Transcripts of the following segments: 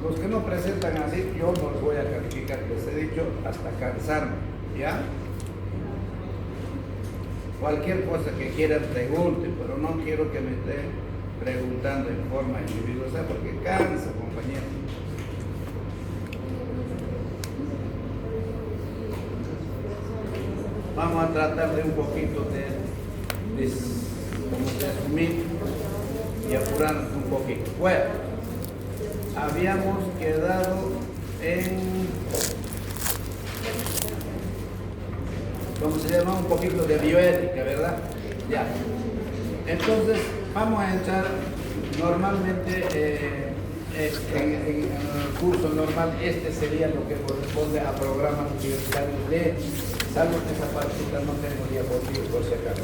Los que no presentan así, yo no los voy a calificar, les he dicho hasta cansarme, ¿ya? Cualquier cosa que quieran pregunten, pero no quiero que me estén preguntando en forma individual, porque cansa, compañero. Vamos a tratar de un poquito de resumir y apurarnos un poquito. Bueno, habíamos quedado en, ¿cómo se llama? Un poquito de bioética, ¿verdad? Ya. Entonces, vamos a entrar normalmente en el curso normal. Este sería lo que corresponde a programas universitarios de salvo que esa partita no tengo diapositivas por si acaso.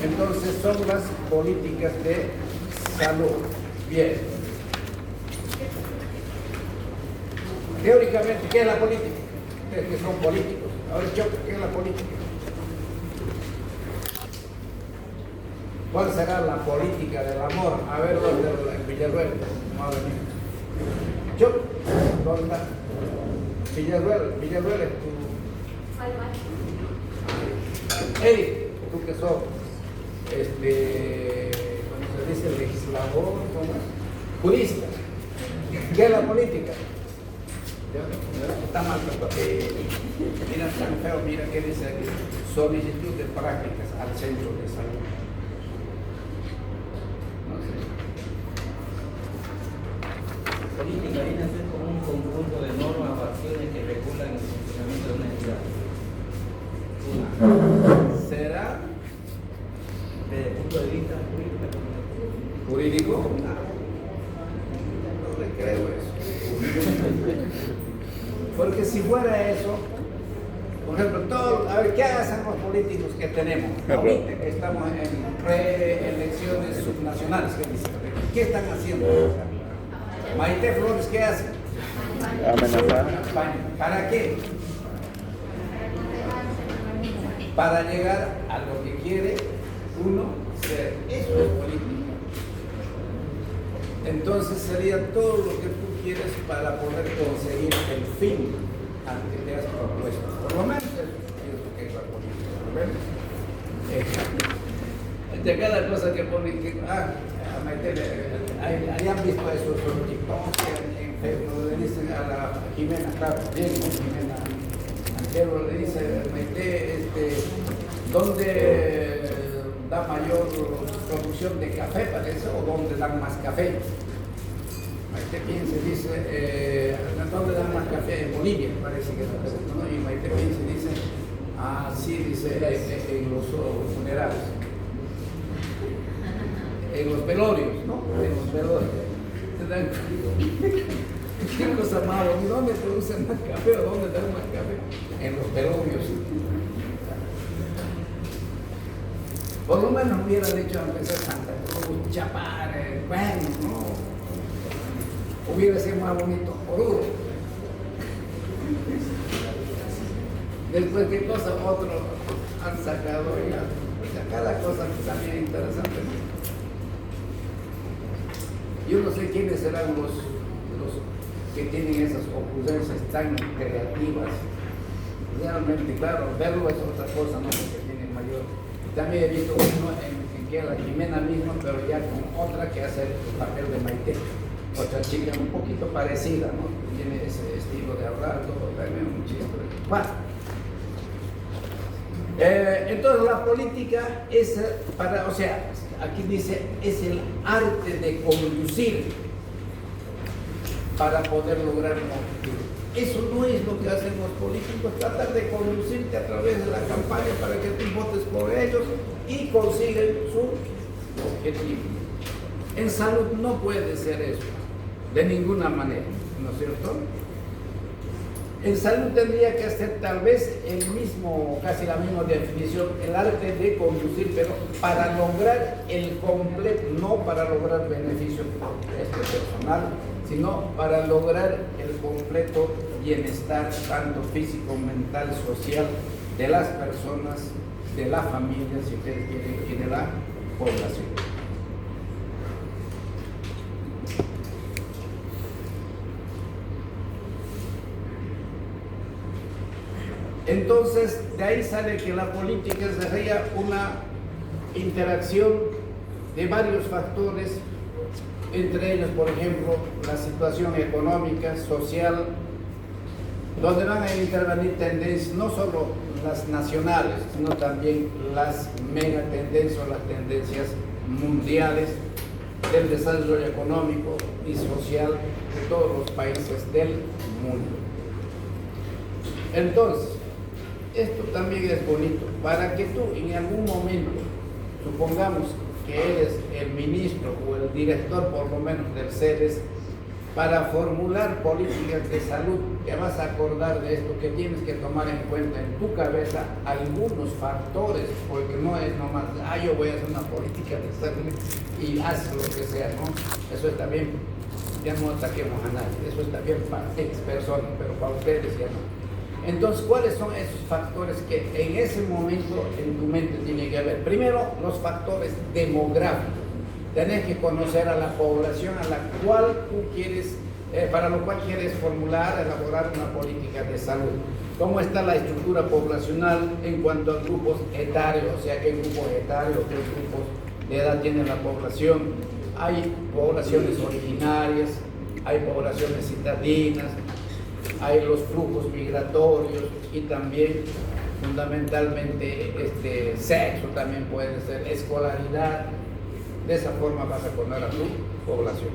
Entonces, son las políticas de salud. Bien. Teóricamente, ¿qué es la política? Ustedes que son políticos. Ahora yo, ¿qué es la política? ¿Cuál será la política del amor? A ver, ¿dónde el Villarruel? Madre mía. Yo, ¿dónde está? Villarruel es tu... Eric, tú que sos, ¿cómo se dice? Legislador, ¿cómo es? Jurista. ¿Qué es la política? Está mal, mira, tan feo, mira qué dice aquí. Solicitud de prácticas al centro de salud. No sé. Política viene a ser como un conjunto de normas o acciones que regulan el funcionamiento de una entidad. ¿Será Desde el punto de vista jurídico? No le creo eso. Porque si fuera eso, por ejemplo, a ver, ¿qué hacen los políticos que tenemos? Ahorita que estamos en preelecciones subnacionales, ¿qué están haciendo? Maite Flores, ¿qué hace? Amenazar. ¿Para qué? Para llegar a lo que quiere uno ser. Eso es política. Entonces sería todo lo que tú quieres para poder conseguir el fin al que te has propuesto. Por lo menos eso es lo que es la política. ¿Lo ven? De cada cosa que pone que a meterle, hayan visto eso en TikTok, en Facebook, le dicen a la Jimena, claro, bien, ¿no? Jimena Angelo le dice, ¿dónde da mayor producción de café, parece, o dónde dan más café? Maite piensa y dice, ¿dónde dan más café? En Bolivia, parece que es, ¿no? Y Maite piensa y dice, sí, dice, en los funerales, en los velorios, ¿no? En los velorios. ¿Qué cosa más? ¿Dónde producen más café o dónde dan más café? En los velorios. Por lo menos hubiera dicho aunque sea Santa Cruz, Chapare, bueno, ¿no? Hubiera sido más bonito Oruro. Después, ¿qué cosa otros han sacado ya? O sea, cada cosa también interesante, ¿no? Yo no sé quiénes serán los que tienen esas ocurrencias tan creativas. Realmente, claro, verlo es otra cosa, ¿no? Porque tiene mayor. También he visto uno en que la Jimena misma, pero ya con otra que hace el papel de Maite. Otra chica un poquito parecida, ¿no? Tiene ese estilo de hablar, todo también un chiste. Bueno. Entonces la política es para, o sea, aquí dice, es el arte de conducir para poder lograr un objetivo. Eso no es lo que hacen los políticos, tratar de conducirte a través de la campaña para que tú votes por ellos y consiguen su objetivo. En salud no puede ser eso, de ninguna manera, ¿no es cierto? En salud tendría que hacer tal vez el mismo, casi la misma definición, el arte de conducir, pero para lograr el completo, no para lograr beneficio personal, sino para lograr el completo bienestar, tanto físico, mental, social, de las personas, de la familia, si ustedes quieren, y de la población. Entonces, de ahí sale que la política sería una interacción de varios factores, entre ellos, por ejemplo, la situación económica, social, donde van a intervenir tendencias, no solo las nacionales, sino también las mega tendencias o las tendencias mundiales del desarrollo económico y social de todos los países del mundo. Entonces, esto también es bonito, para que tú en algún momento, supongamos que eres el ministro o el director por lo menos del CEDES, para formular políticas de salud, te vas a acordar de esto, que tienes que tomar en cuenta en tu cabeza algunos factores, porque no es nomás, yo voy a hacer una política de salud y haz lo que sea, ¿no? Eso está bien, ya no ataquemos a nadie, eso está bien para X personas, pero para ustedes ya no. Entonces, ¿cuáles son esos factores que en ese momento en tu mente tiene que haber? Primero, los factores demográficos. Tenés que conocer a la población a la cual tú quieres, para lo cual quieres formular, elaborar una política de salud. ¿Cómo está la estructura poblacional en cuanto a grupos etarios? O sea, ¿qué grupos etarios, qué grupos de edad tiene la población? Hay poblaciones originarias, hay poblaciones citadinas, hay los flujos migratorios y también fundamentalmente sexo también puede ser, escolaridad. De esa forma vas a conocer a tu población,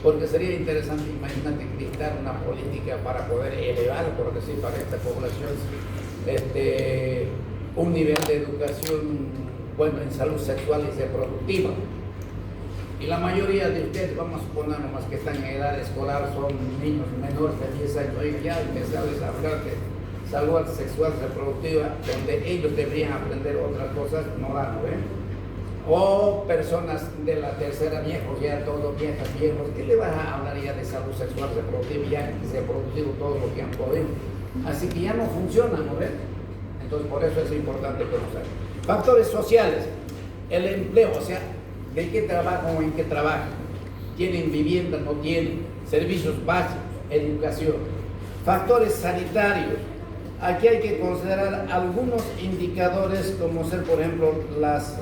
porque sería interesante, imagínate, dictar una política para poder elevar, por decir, para esta población un nivel de educación bueno en salud sexual y reproductiva. Y la mayoría de ustedes, vamos a suponer nomás que están en edad escolar, son niños menores de 10 años, hoy ya empezarles a hablar de salud sexual reproductiva, donde ellos deberían aprender otras cosas, no la no ven. O personas de la tercera, viejos, ya todos viejos, ¿qué le vas a hablar ya de salud sexual reproductiva? Ya se ha producido todo lo que han podido. Así que ya no funciona, ¿no ven? Entonces, por eso es importante conocer. Factores sociales, el empleo, o sea, ¿de qué trabajan o en qué trabajan? ¿Tienen vivienda? ¿No tienen? Servicios básicos, educación. Factores sanitarios. Aquí hay que considerar algunos indicadores como ser, por ejemplo, las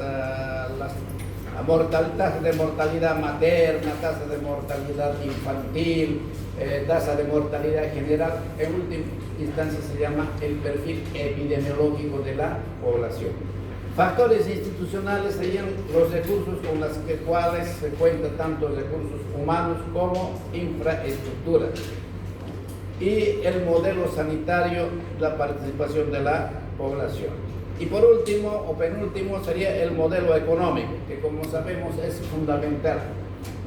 tasas de mortalidad materna, tasa de mortalidad infantil, tasa de mortalidad general. En última instancia se llama el perfil epidemiológico de la población. Factores institucionales serían los recursos con los cuales se cuenta tanto recursos humanos como infraestructura. Y el modelo sanitario, la participación de la población. Y por último o penúltimo sería el modelo económico, que como sabemos es fundamental.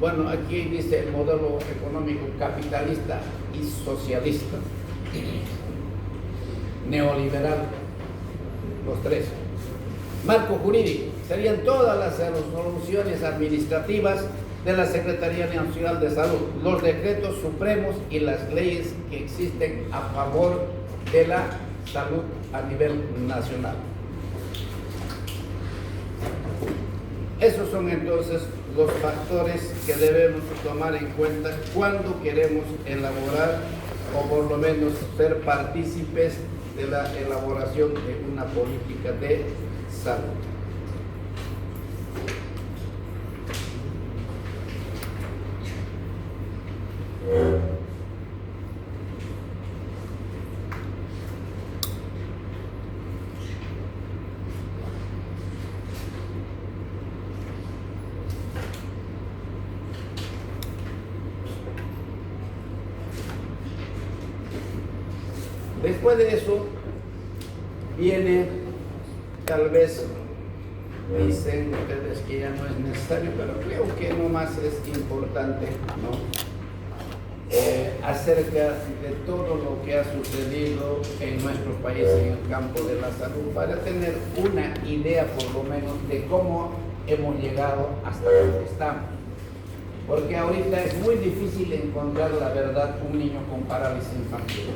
Bueno, aquí dice el modelo económico capitalista y socialista, neoliberal, los tres. Marco jurídico, serían todas las resoluciones administrativas de la Secretaría Nacional de Salud, los decretos supremos y las leyes que existen a favor de la salud a nivel nacional. Esos son entonces los factores que debemos tomar en cuenta cuando queremos elaborar o por lo menos ser partícipes de la elaboración de una política de salud. Después de eso viene, tal vez dicen ustedes que ya no es necesario, pero creo que no más es importante, ¿no? Acerca de todo lo que ha sucedido en nuestro país en el campo de la salud, para tener una idea por lo menos de cómo hemos llegado hasta donde estamos. Porque ahorita es muy difícil encontrar la verdad un niño con parálisis infantil.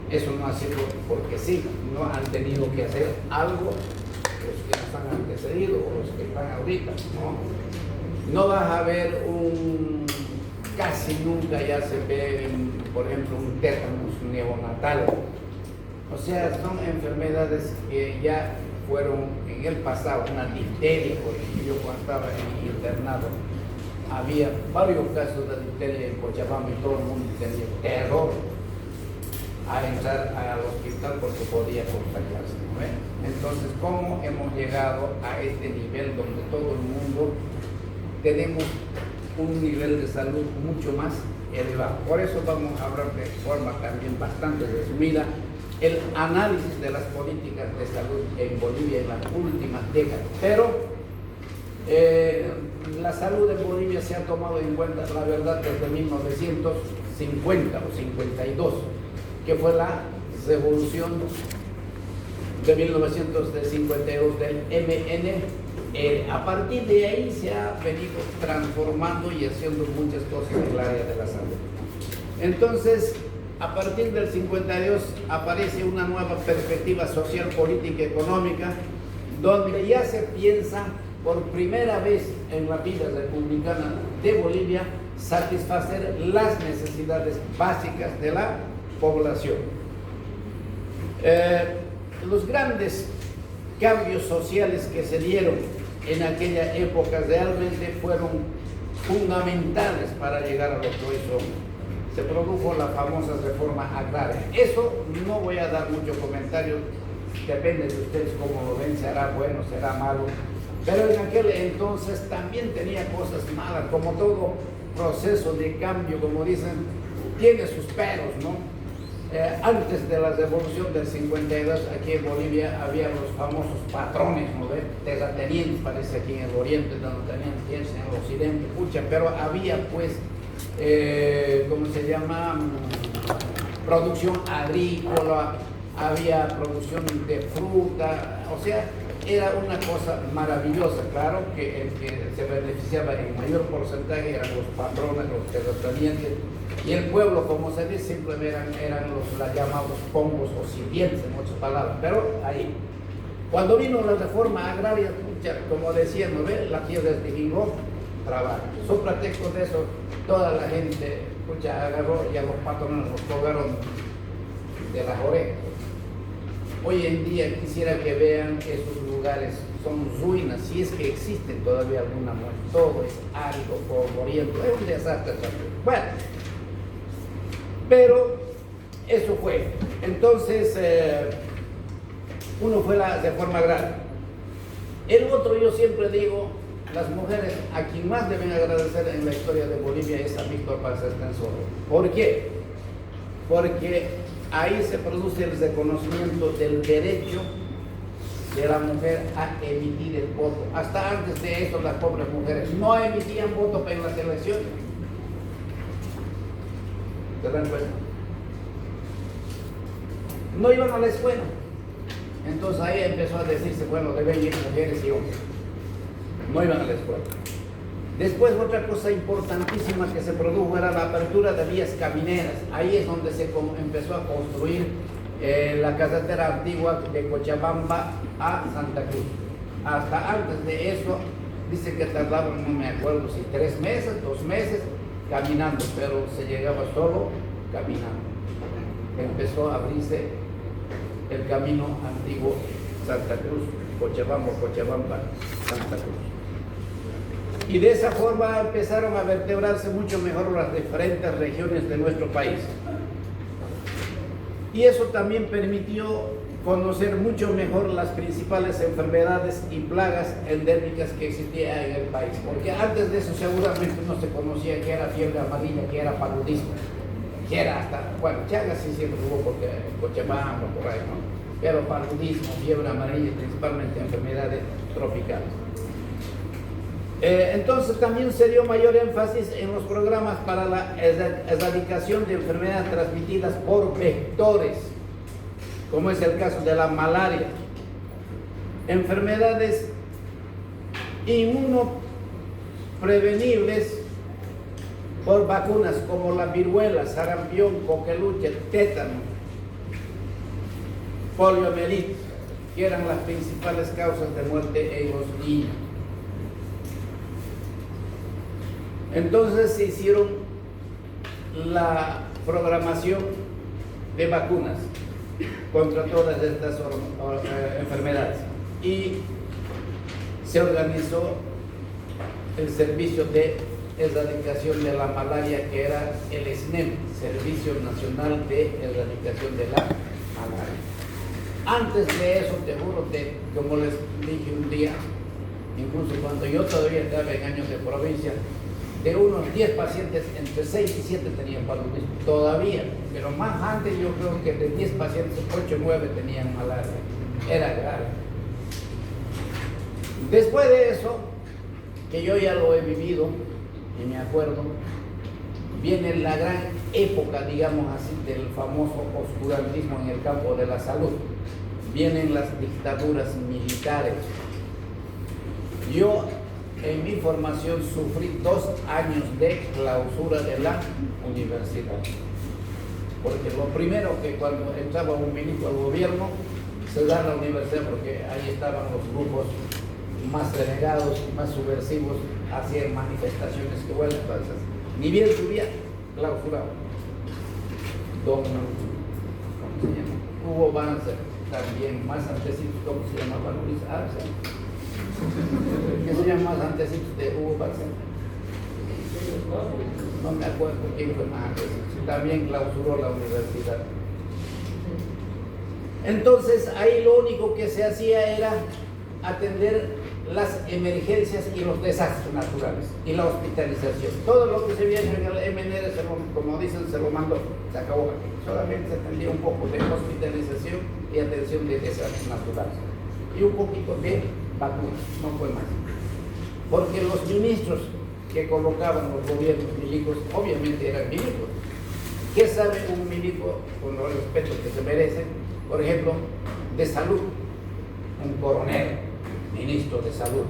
Eso no ha sido porque sí, no han tenido que hacer algo los que nos han antecedido o los que están ahorita, ¿no? No vas a ver casi nunca ya se ve, por ejemplo, un tétanos neonatal, O sea, son enfermedades que ya fueron en el pasado, una difteria, porque yo cuando estaba internado, había varios casos de difteria en Cochabamba y todo el mundo tenía terror a entrar al hospital porque podía contagiarse, ¿no? Entonces, ¿cómo hemos llegado a este nivel donde todo el mundo tenemos un nivel de salud mucho más elevado? Por eso vamos a hablar de forma también bastante resumida el análisis de las políticas de salud en Bolivia en las últimas décadas. Pero la salud en Bolivia se ha tomado en cuenta, la verdad, desde 1950 o 52, que fue la revolución de 1952 del MN. A partir de ahí se ha venido transformando y haciendo muchas cosas en el área de la salud. Entonces, a partir del 52 aparece una nueva perspectiva social, política, económica, donde ya se piensa por primera vez en la vida republicana de Bolivia satisfacer las necesidades básicas de la población. Los grandes cambios sociales que se dieron en aquella época realmente fueron fundamentales para llegar a lo que hoy somos. Se produjo la famosa reforma agraria. Eso no voy a dar mucho comentario, depende de ustedes cómo lo ven, será bueno, será malo, pero en aquel entonces también tenía cosas malas, como todo proceso de cambio, como dicen, tiene sus peros, ¿no? Antes de la revolución del 52, aquí en Bolivia había los famosos patrones, ¿no? Terratenientes, parece aquí en el oriente, donde tenían tierras en el occidente, pucha, pero había pues, ¿cómo se llama? Producción agrícola, había producción de fruta, o sea, era una cosa maravillosa. Claro que el que se beneficiaba en mayor porcentaje eran los patrones, los terratenientes, y el pueblo, como se dice, simplemente eran los llamados pongos o sirvientes, en otras palabras. Pero ahí, cuando vino la reforma agraria, como decían, ¿no ve? La tierra es de Jingo, trabajo. Su pretexto de eso, toda la gente agarró y a los patrones los colgaron de las orejas. Hoy en día quisiera que vean esos lugares, son ruinas, si es que existen todavía alguna muerte. Todo es árido, polvoriento, es un desastre también. Bueno, pero eso fue. Entonces, uno fue la reforma agraria. El otro, yo siempre digo, las mujeres a quien más deben agradecer en la historia de Bolivia es a Víctor Paz Estenssoro. ¿Por qué? Porque ahí se produce el reconocimiento del derecho de la mujer a emitir el voto. Hasta antes de eso, las pobres mujeres no emitían voto en las elecciones. ¿Se dan cuenta? No iban a la escuela. Entonces ahí empezó a decirse, bueno, deben ir mujeres y hombres. No iban a la escuela. Después, otra cosa importantísima que se produjo era la apertura de vías camineras. Ahí es donde se empezó a construir la carretera antigua de Cochabamba a Santa Cruz. Hasta antes de eso, dice que tardaban, no me acuerdo si 3 meses, 2 meses, caminando, pero se llegaba solo caminando. Empezó a abrirse el camino antiguo Santa Cruz, Cochabamba, Santa Cruz. Y de esa forma empezaron a vertebrarse mucho mejor las diferentes regiones de nuestro país. Y eso también permitió conocer mucho mejor las principales enfermedades y plagas endémicas que existían en el país. Porque antes de eso seguramente no se conocía que era fiebre amarilla, que era paludismo, que era hasta, bueno, Chagas sí siempre hubo porque Cochabamba, por ahí, ¿no? Pero paludismo, fiebre amarilla, principalmente enfermedades tropicales. Entonces también se dio mayor énfasis en los programas para la erradicación de enfermedades transmitidas por vectores, como es el caso de la malaria, enfermedades inmunoprevenibles por vacunas como la viruela, sarampión, coqueluche, tétano, poliomielitis, que eran las principales causas de muerte en los niños. Entonces se hicieron la programación de vacunas contra todas estas enfermedades. Y se organizó el servicio de erradicación de la malaria, que era el SNEM, Servicio Nacional de Erradicación de la Malaria. Antes de eso, te juro, como les dije un día, incluso cuando yo todavía estaba en años de provincia, de unos 10 pacientes, entre 6 y 7 tenían paludismo, todavía, pero más antes yo creo que de 10 pacientes, 8 o 9 tenían malaria, era grave. Después de eso, que yo ya lo he vivido, y me acuerdo, viene la gran época, digamos así, del famoso oscurantismo en el campo de la salud. Vienen las dictaduras militares. Yo, en mi formación, sufrí 2 años de clausura de la universidad. Porque lo primero que cuando entraba un ministro al gobierno, se da la universidad, porque ahí estaban los grupos más renegados, más subversivos, hacían manifestaciones que bueno, entonces, ni bien subía, clausurado. ¿Cómo se llama? Hugo Banzer, también más antecitos, ¿cómo se llamaba? Luis Arce. ¿Qué se llama más antecitos de Hugo Banzer? No me acuerdo quién fue más antecitos. También clausuró la universidad. Entonces, ahí lo único que se hacía era atender las emergencias y los desastres naturales y la hospitalización. Todo lo que se viene en el MNR, como dicen, se lo mandó, se acabó aquí. Solamente se atendía un poco de hospitalización y atención de desastres naturales y un poquito de vacunas, no fue más. Porque los ministros que colocaban los gobiernos milicos, obviamente eran milicos. ¿Qué sabe un milico, con los respetos que se merece, por ejemplo, de salud? Un coronel, ministro de salud,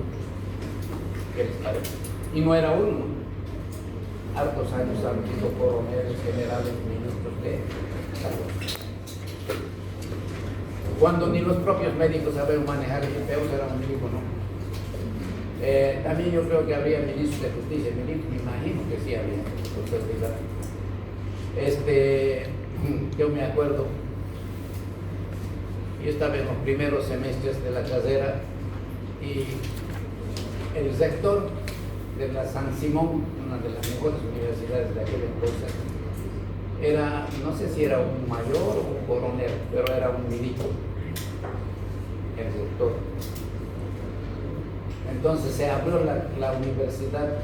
¿qué les parece? Y no era uno, hartos años han sido coroneles, generales, ministros de salud. Cuando ni los propios médicos saben manejar el peor era un médico, ¿no? También yo creo que habría ministros de justicia, ministros, me imagino que sí había, por seguridad. Yo me acuerdo, yo estaba en los primeros semestres de la carrera y el rector de la San Simón, una de las mejores universidades de aquel entonces, era, no sé si era un mayor o un coronel, pero era un milico, el rector. Entonces se abrió la universidad.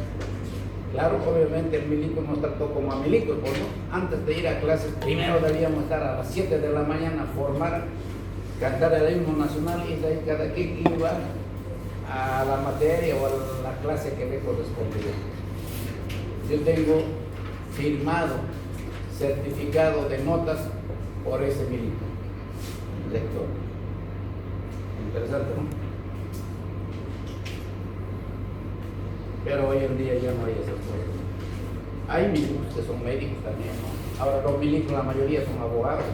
Claro, obviamente el milico nos trató como a milicos, pues, ¿no? Antes de ir a clases, primero debíamos estar a las 7 de la mañana, formar, cantar el himno nacional y de ahí cada quien iba a la materia o a la clase que le correspondía. Yo tengo firmado certificado de notas por ese milico, lector. Interesante, ¿no? Pero hoy en día ya no hay esas cosas. Hay milicos que son médicos también, ¿no? Ahora los milicos, la mayoría son abogados,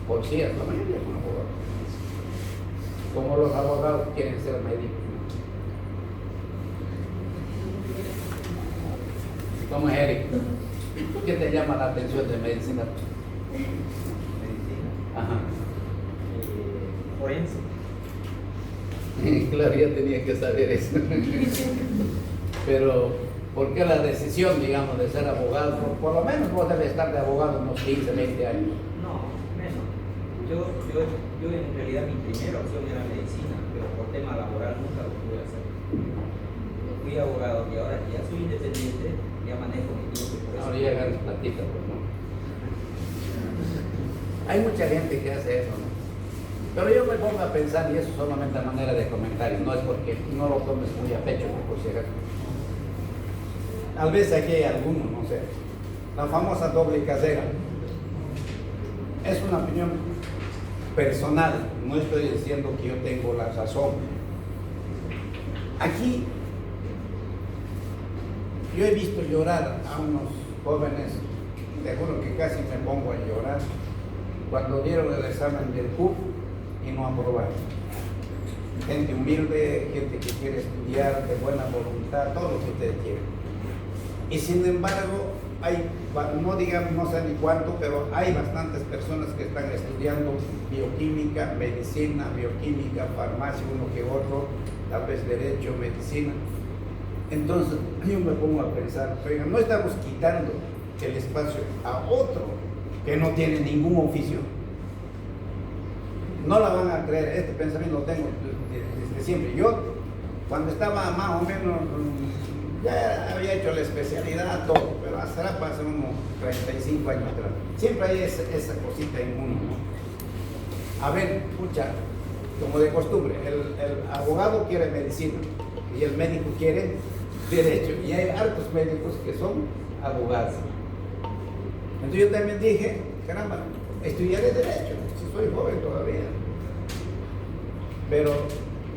policías, la mayoría son abogados. Como los abogados quieren ser médicos, ¿no? ¿Cómo es, Eric? ¿Qué te llama la atención de medicina? Medicina. Ajá. Forense. Claro, ya tenía que saber eso. Pero, ¿por qué la decisión, digamos, de ser abogado? Por lo menos vos debes estar de abogado unos 15, 20 años. No, menos. Yo en realidad mi primera opción era medicina, pero por tema laboral nunca lo pude hacer. Fui abogado y ahora que ya soy independiente, ya manejo mi tiempo. Ahora ya ganas platita, pues, ¿no? Hay mucha gente que hace eso, ¿no? Pero yo me pongo a pensar, y eso solamente a manera de comentario, no es porque no lo tomes muy a pecho, por si acaso. Tal vez aquí hay alguno, no sé. La famosa doble casera. Es una opinión personal, no estoy diciendo que yo tengo la razón. Aquí yo he visto llorar a unos jóvenes, te juro que casi me pongo a llorar, cuando dieron el examen del CUP y no aprobaron. Gente humilde, gente que quiere estudiar, de buena voluntad, todo lo que ustedes quieren. Y sin embargo, hay, no digamos, no sé ni cuánto, pero hay bastantes personas que están estudiando bioquímica, medicina, bioquímica, farmacia, uno que otro, tal vez derecho, medicina. Entonces, yo me pongo a pensar, oiga, no estamos quitando el espacio a otro que no tiene ningún oficio. No la van a creer, este pensamiento lo tengo desde siempre. Yo, cuando estaba más o menos, ya había hecho la especialidad, todo, pero hace unos 35 años atrás. Siempre hay esa cosita en uno, ¿no? A ver, escucha, como de costumbre, el abogado quiere medicina y el médico quiere derecho, y hay hartos médicos que son abogados. Entonces yo también dije, caramba, estudiaré derecho, si soy joven todavía. Pero,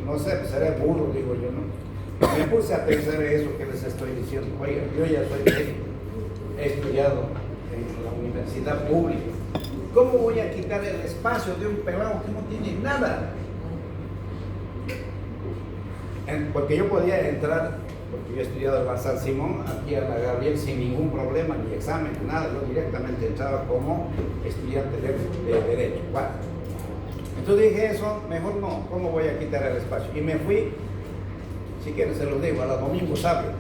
no sé, pues seré burro, digo yo, ¿no? Me puse a pensar eso que les estoy diciendo. Oiga, yo ya soy médico, he estudiado en la universidad pública. ¿Cómo voy a quitar el espacio de un pelado que no tiene nada? Porque yo podía entrar, porque yo he estudiado en la San Simón, aquí a la Gabriel sin ningún problema, ni examen, nada. Yo directamente entraba como estudiante de Derecho. Bueno, entonces dije eso, mejor no, ¿cómo voy a quitar el espacio? Y me fui, si quieren se lo digo, a la Domingo Sabio.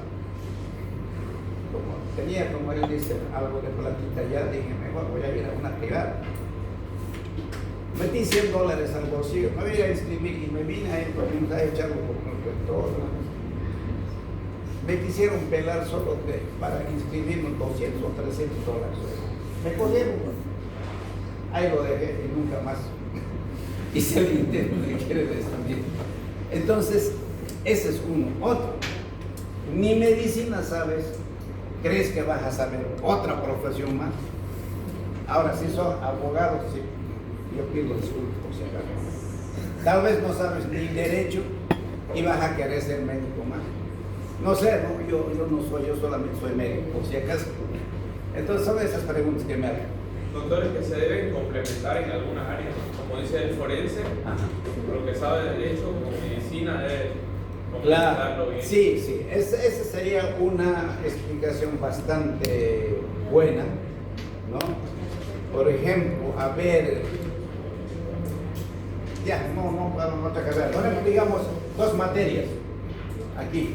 Como tenía, como él dice, algo de platita ya, dije, mejor voy a ir a una privada. Metí $100 al bolsillo, me voy a inscribir y me vine a echarlo por todo. Me quisieron pelar solo para inscribirme $200 o $300. Me cogieron. Ahí lo dejé y nunca más hice el intento de quiere estudiar. Entonces, ese es uno. Otro, ni medicina sabes, crees que vas a saber otra profesión más. Ahora, si son abogados, sí, yo pido disculpas por si acaso. Tal vez no sabes ni derecho y vas a querer ser médico más. No sé, ¿no? Yo no soy, yo solamente soy médico, por si acaso. Entonces son esas preguntas que me hagan. Doctores que se deben complementar en algunas áreas, como dice el forense, lo que sabe de derecho, como medicina, debe complementarlo bien. Sí, esa sería una explicación bastante buena, ¿no? Por ejemplo, a ver, ya, no para otra carrera, ponemos, digamos, dos materias aquí,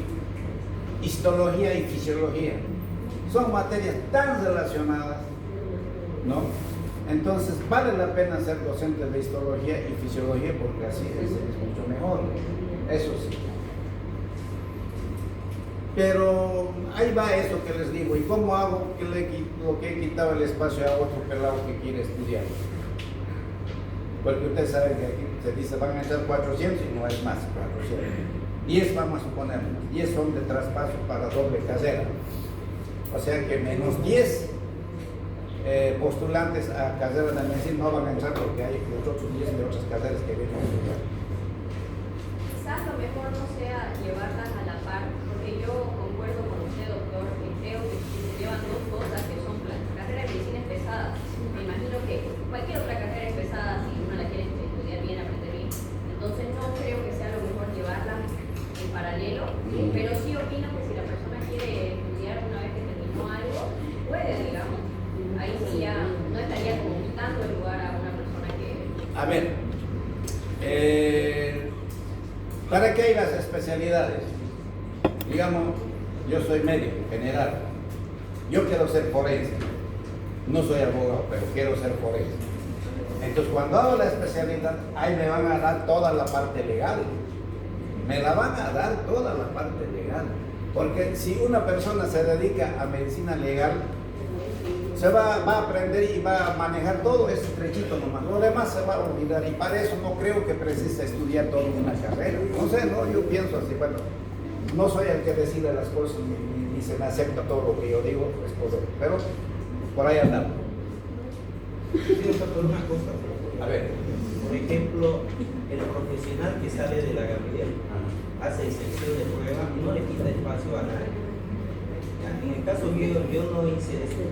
histología y fisiología. Son materias tan relacionadas, ¿no? Entonces vale la pena ser docente de histología y fisiología porque así es mucho mejor, eso sí. Pero ahí va eso que les digo. ¿Y cómo hago que lo que he quitado el espacio a otro pelado que quiere estudiar? Porque ustedes saben que aquí se dice van a entrar 400 y no es más 400. 10 vamos a suponer, 10 son de traspaso para doble carrera. O sea que menos 10 postulantes a carrera de medicina no van a entrar porque hay los otros 10 de otras carreras que vienen a estudiar. Quizás lo mejor no sea llevarlas a la par, porque yo concuerdo con usted, doctor, que creo que se llevan dos cosas que son la carrera de medicina es pesada. Me imagino que cualquier otra carrera es pesada si uno la quiere estudiar bien, aprender bien. Entonces no creo que sea lo mejor llevarlas en paralelo, pero sí opino que si la persona quiere estudiar una vez que terminó algo, puede, digamos. Ahí sí ya no estaría como quitando el lugar a una persona que... A ver, ¿para qué hay las especialidades? Digamos, yo soy médico general, yo quiero ser forense, no soy abogado, pero quiero ser forense. Entonces cuando hago la especialidad, ahí me van a dar toda la parte legal, me la van a dar toda la parte legal, porque si una persona se dedica a medicina legal, se va a aprender y va a manejar todo ese trechito nomás, lo demás se va a olvidar y para eso no creo que precise estudiar toda una carrera. No sé, no, yo pienso así, bueno, no soy el que decide las cosas ni se me acepta todo lo que yo digo, pues, pero por ahí andamos. Quiero saber una cosa. A ver. Por ejemplo, el profesional que sale de la Gabriel hace excepción de prueba y no le quita espacio a nadie. En el caso mío, yo no hice eso.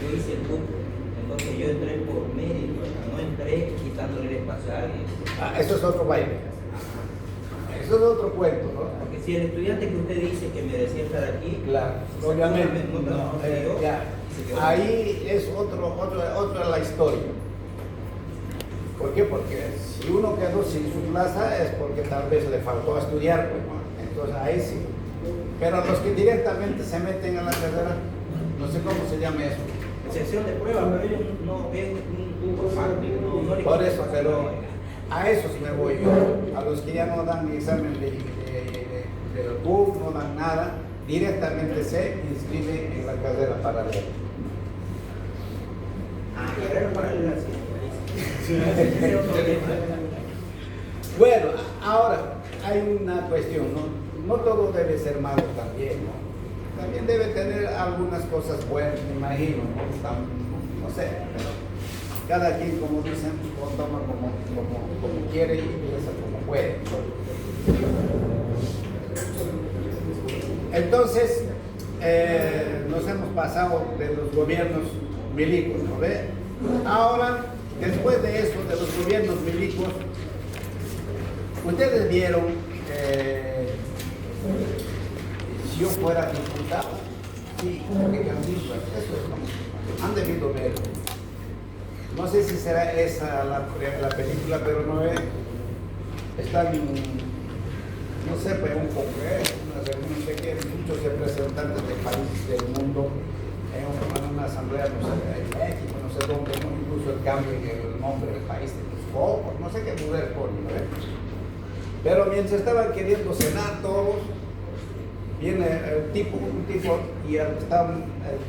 Yo hice el grupo, entonces yo entré por mérito, no entré quitándole el espacio a alguien. Eso es otro baile. Eso es otro cuento, ¿no? Porque si el estudiante que usted dice que merecía estar aquí, Claro, obviamente. no, Ya. ahí es otra la historia. ¿Por qué? Porque si uno quedó sin su plaza es porque tal vez le faltó estudiar, pues, ¿no? Entonces ahí sí. Pero los que directamente se meten a la carrera, no sé cómo se llama eso. Sección de pruebas, pero ellos no ven un parte, no le Por eso, pero a esos me voy yo. A los que ya no dan examen del BUC, no dan nada, directamente se inscriben en la carrera paralela. carrera paralela, sí. Bueno, ahora hay una cuestión, ¿no? No todo debe ser malo también, ¿no? También debe tener algunas cosas buenas, me imagino, ¿no? No sé, pero cada quien, como dicen, lo toma como quiere y piensa como puede. Entonces, nos hemos pasado de los gobiernos milicos, ¿no ve? Ahora, después de eso, de los gobiernos milicos, ustedes vieron, si yo fuera diputado, sí, porque Cantinflas, eso es como, han debido ver. No sé si será esa la película, pero no es, están, no sé, pues un congreso, una reunión, no sé qué, muchos representantes de países del mundo, en una asamblea, no sé, en México, no sé dónde, ¿no? Incluso el cambio en el nombre del país de los focos, no sé qué poder ponen, ¿no? Pero mientras estaban queriendo cenar todos, viene un tipo, y el que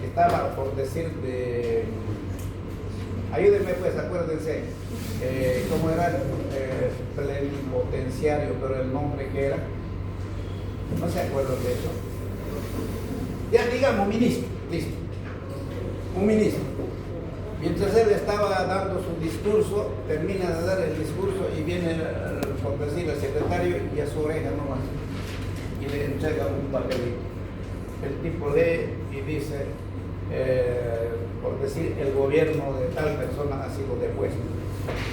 estaba, por decir, de... Ayúdenme pues, acuérdense, cómo era el plenipotenciario, pero el nombre que era, no se acuerdan de eso. Ya digamos, ministro, listo, un ministro. Mientras él estaba dando su discurso, termina de dar el discurso y viene, por decir, el secretario y a su oreja nomás, y le entrega un papelito. El tipo lee y dice, por decir, el gobierno de tal persona ha sido depuesto.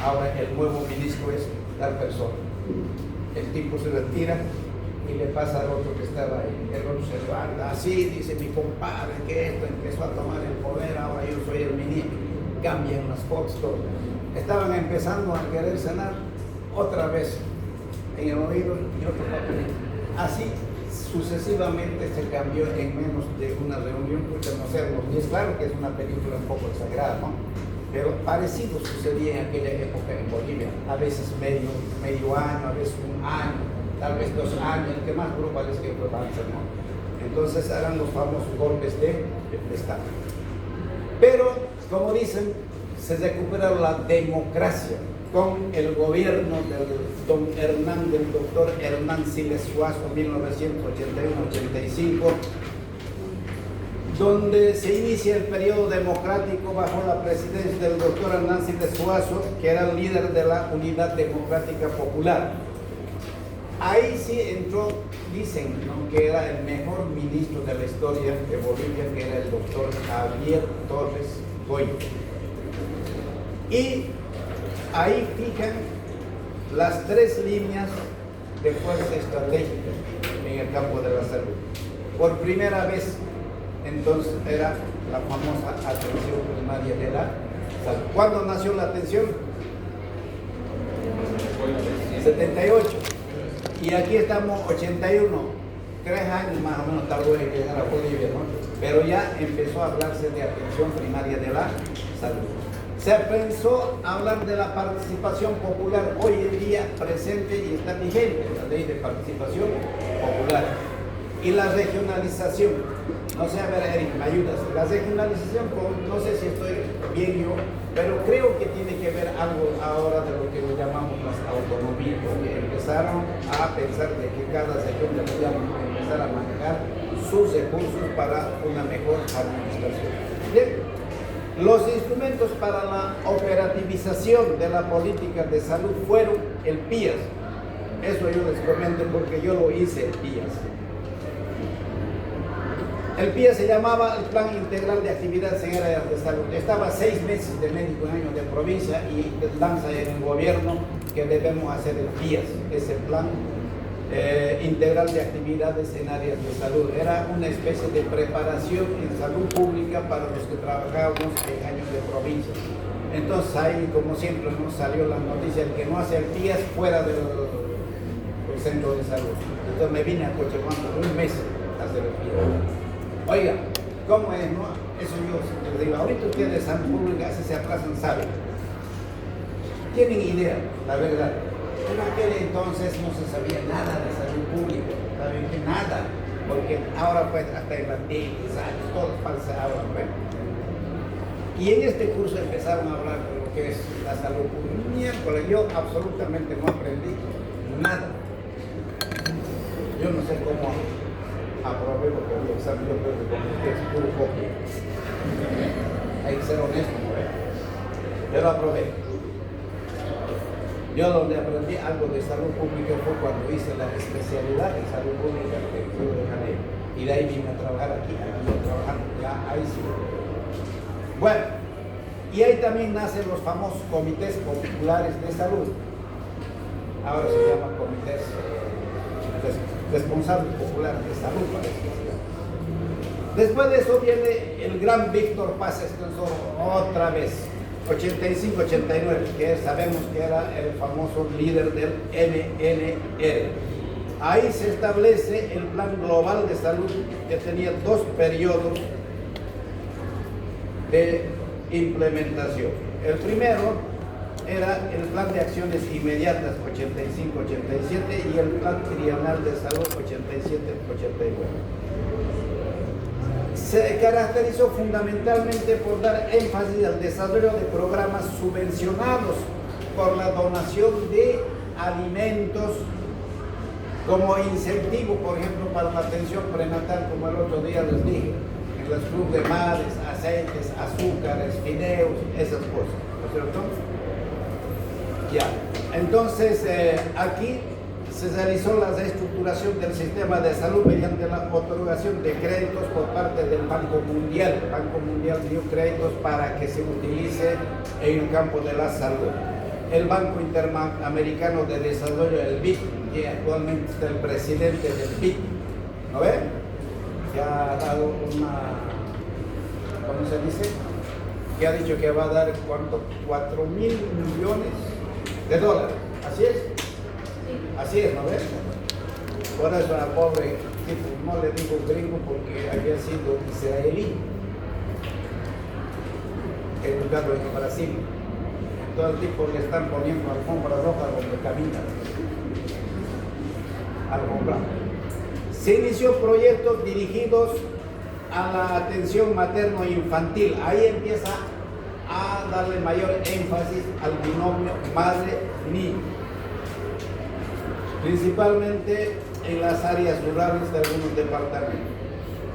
Ahora el nuevo ministro es tal persona. El tipo se retira y le pasa al otro que estaba ahí. El otro se levanta, así dice mi compadre que esto empezó a tomar el poder, ahora yo soy el ministro. Cambian las fotos, todo. Estaban empezando a querer cenar otra vez en el oído y otro papelito. Así sucesivamente se cambió en menos de una reunión, porque no sé, y es claro que es una película un poco exagerada, ¿no? Pero parecido sucedía en aquella época en Bolivia, a veces medio año, a veces un año, tal vez 2 años, el que más grupal es que fue Banzer, ¿no? Entonces eran los famosos golpes de Estado. Pero, como dicen, se recupera la democracia con el gobierno del doctor Hernán Siles Suazo, 1981-85, donde se inicia el periodo democrático bajo la presidencia del doctor Hernán Siles Suazo, que era el líder de la Unidad Democrática Popular. Ahí sí entró, dicen, ¿no?, que era el mejor ministro de la historia de Bolivia, que era el doctor Javier Torres Goya. Y ahí fijan las 3 líneas de fuerza estratégica en el campo de la salud. Por primera vez, entonces, era la famosa atención primaria de la salud. ¿Cuándo nació la atención? 78. Y aquí estamos 81. 3 años más o menos tardó en llegar a Bolivia, ¿no? Pero ya empezó a hablarse de atención primaria de la salud. Se pensó hablar de la participación popular, hoy en día presente y está vigente, la ley de participación popular. Y la regionalización, no sé, a ver, Eric, ¿me ayudas? La regionalización, no sé si estoy bien yo, pero creo que tiene que ver algo ahora de lo que llamamos las autonomías, porque empezaron a pensar de que cada región debería empezar a manejar sus recursos para una mejor administración. Bien. Los instrumentos para la operativización de la política de salud fueron el PIAS. Eso yo les comento porque yo lo hice, el PIAS. El PIAS se llamaba el Plan Integral de Actividades en Áreas de Salud. Estaba 6 meses de médico en año de provincia y lanza en el gobierno que debemos hacer el PIAS, ese plan integral de actividades en áreas de salud. Era una especie de preparación en salud pública para los que trabajábamos en años de provincia. Entonces ahí, como siempre, nos salió la noticia de que no hace días fuera del centro de salud. Entonces me vine a Cochabamba un mes a hacer el pie. Oiga, ¿cómo es? No? Eso yo les digo, ahorita ustedes de salud pública, si se atrasan, saben. Tienen idea, la verdad. En aquel entonces no se sabía nada de salud pública, ¿saben? Nada, porque ahora pues hasta en las 10 años todo falseaba, pues. Y en este curso empezaron a hablar de lo que es la salud pública. Miércoles, yo absolutamente no aprendí nada. Yo no sé cómo aprobé porque el examen yo creo que es puro copia. Hay que ser honesto, ¿no? Yo lo aprobé. Yo donde aprendí algo de salud pública fue cuando hice la especialidad en salud pública en Río de Janeiro. Y de ahí vine a trabajar aquí trabajando, ya ahí sí. Bueno, y ahí también nacen los famosos comités populares de salud. Ahora se llaman comités responsables populares de salud, parece. Después de eso viene el gran Víctor Paz Estenssoro, otra vez, 85-89, que sabemos que era el famoso líder del MNR. Ahí se establece el Plan Global de Salud, que tenía 2 periodos de implementación. El primero era el Plan de Acciones Inmediatas 85-87 y el Plan Trienal de Salud 87-89. Se caracterizó fundamentalmente por dar énfasis al desarrollo de programas subvencionados por la donación de alimentos como incentivo, por ejemplo, para la atención prenatal, como el otro día les dije, en los clubes de madres, aceites, azúcares, fideos, esas cosas, ¿no es cierto? Ya, entonces aquí se realizó la reestructuración del sistema de salud mediante la otorgación de créditos por parte del Banco Mundial. El Banco Mundial dio créditos para que se utilice en el campo de la salud. El Banco Interamericano de Desarrollo, el BID, que actualmente está el presidente del BID, ¿no ve? Que ha dado una, ¿cómo se dice? Que ha dicho que va a dar, ¿cuánto? 4.000 millones de dólares. ¿Así es? Así es, ¿no ves? Por eso a pobre tipo, no le digo gringo porque había sido israelí, educado en Brasil. Todo el tipo le están poniendo alfombra roja donde camina. Alfombra. Se inició proyectos dirigidos a la atención materno-infantil. Ahí empieza a darle mayor énfasis al binomio madre-niño, principalmente en las áreas rurales de algunos departamentos.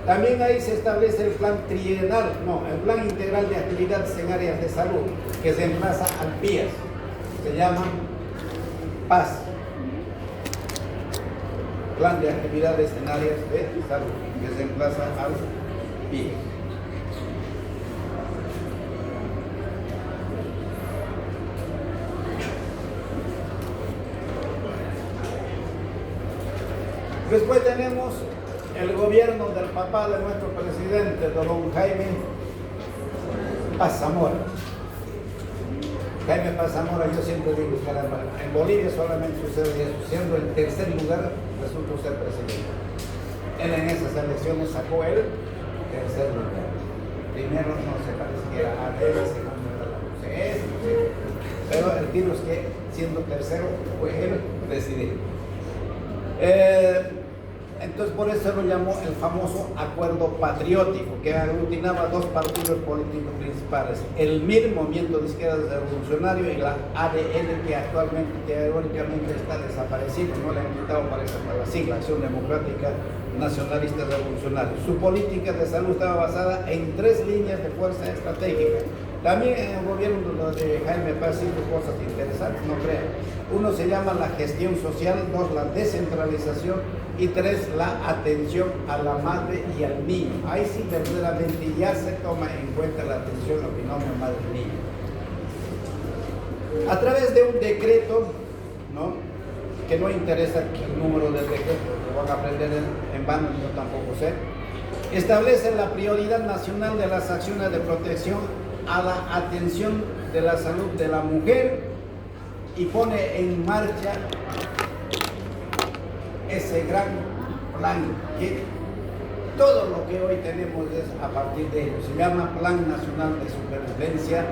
También ahí se establece el plan trienal, el plan integral de actividades en áreas de salud, que se emplaza al PIAS, se llama PAS, plan de actividades en áreas de salud, que se emplaza al PIAS. Después tenemos el gobierno del papá de nuestro presidente, don Jaime Paz Zamora. Jaime Paz Zamora, yo siempre digo, caramba, en Bolivia solamente sucede eso, siendo el tercer lugar, resultó ser presidente. Él en esas elecciones sacó el tercer lugar. Primero no se parece que era ADL, segundo era la UCS, pero el tiro es que siendo tercero fue el presidente. Entonces por eso lo llamó el famoso acuerdo patriótico, que aglutinaba 2 partidos políticos principales, el MIR, Movimiento de Izquierdas Revolucionario, y la ADN, que actualmente, teóricamente está desaparecido, no le han quitado para la sigla, Acción Democrática Nacionalista Revolucionaria. Su política de salud estaba basada en 3 líneas de fuerza estratégica. También en el gobierno de Jaime Paz hizo cosas interesantes, no crean. 1 se llama la gestión social, 2 la descentralización y 3 la atención a la madre y al niño. Ahí sí verdaderamente ya se toma en cuenta la atención al binomio madre-niño. A través de un decreto, ¿no?, que no interesa el número del decreto, lo van a aprender en vano, yo tampoco sé. Establece la prioridad nacional de las acciones de protección a la atención de la salud de la mujer y pone en marcha ese gran plan que todo lo que hoy tenemos es a partir de ello. Se llama Plan Nacional de Supervivencia,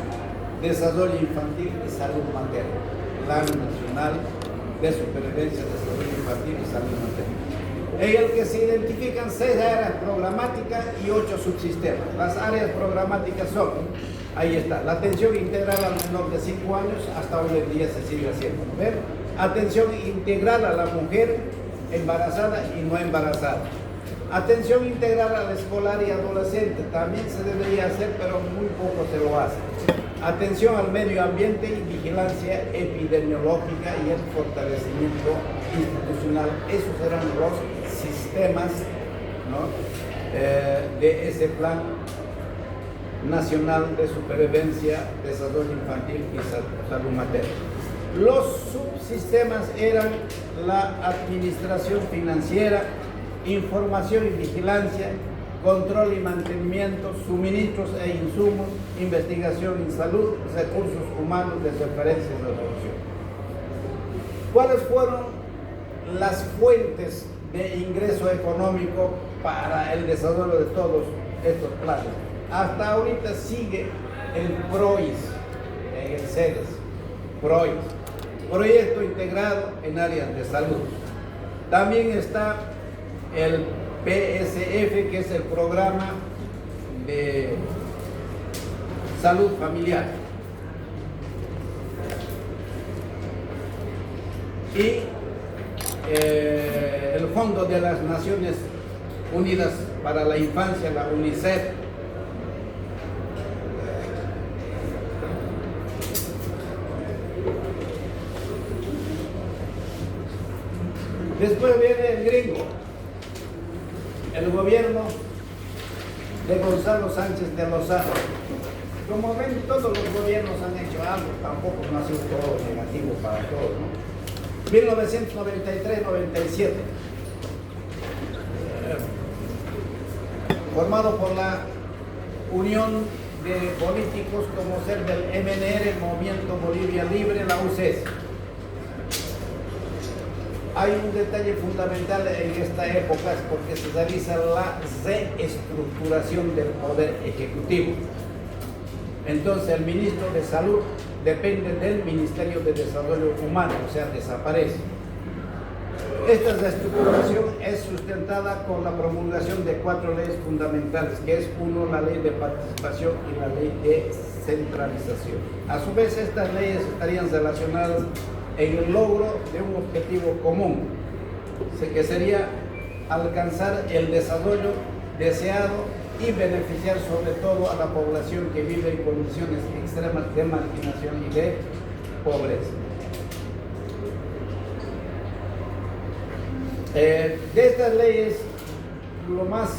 Desarrollo Infantil y Salud Materna. Plan Nacional de Supervivencia, Desarrollo Infantil y Salud Materna. En el que se identifican 6 áreas programáticas y 8 subsistemas. Las áreas programáticas son, ahí está, la atención integral al menor de 5 años, hasta hoy en día se sigue haciendo, ¿no? Atención integral a la mujer embarazada y no embarazada. Atención integral al escolar y adolescente, también se debería hacer, pero muy poco se lo hace. Atención al medio ambiente y vigilancia epidemiológica y el fortalecimiento institucional. Esos eran los sistemas, ¿no?, de ese Plan Nacional de Supervivencia, Desarrollo Infantil y Salud Materna. Los subsistemas eran la administración financiera, información y vigilancia, control y mantenimiento, suministros e insumos, investigación y salud, recursos humanos de referencia y resolución. ¿Cuáles fueron las fuentes de ingreso económico para el desarrollo de todos estos planes? Hasta ahorita sigue el PROIS, en el CEDES, PROIS, Proyecto Integrado en Áreas de Salud. También está el PSF, que es el Programa de Salud Familiar. Y el Fondo de las Naciones Unidas para la Infancia, la UNICEF. Después viene el gringo, el gobierno de Gonzalo Sánchez de Lozano. Como ven, todos los gobiernos han hecho algo, tampoco no ha sido todo negativo para todos, ¿no? 1993-97, formado por la Unión de Políticos como ser del MNR, el Movimiento Bolivia Libre, la UCES. Hay un detalle fundamental en esta época, es porque se realiza la reestructuración del Poder Ejecutivo. Entonces el ministro de Salud depende del Ministerio de Desarrollo Humano, o sea, desaparece. Esta reestructuración es sustentada con la promulgación de 4 leyes fundamentales, que es uno, la ley de participación y la ley de centralización. A su vez, estas leyes estarían relacionadas en el logro de un objetivo común, que sería alcanzar el desarrollo deseado y beneficiar sobre todo a la población que vive en condiciones extremas de marginación y de pobreza. De estas leyes, lo más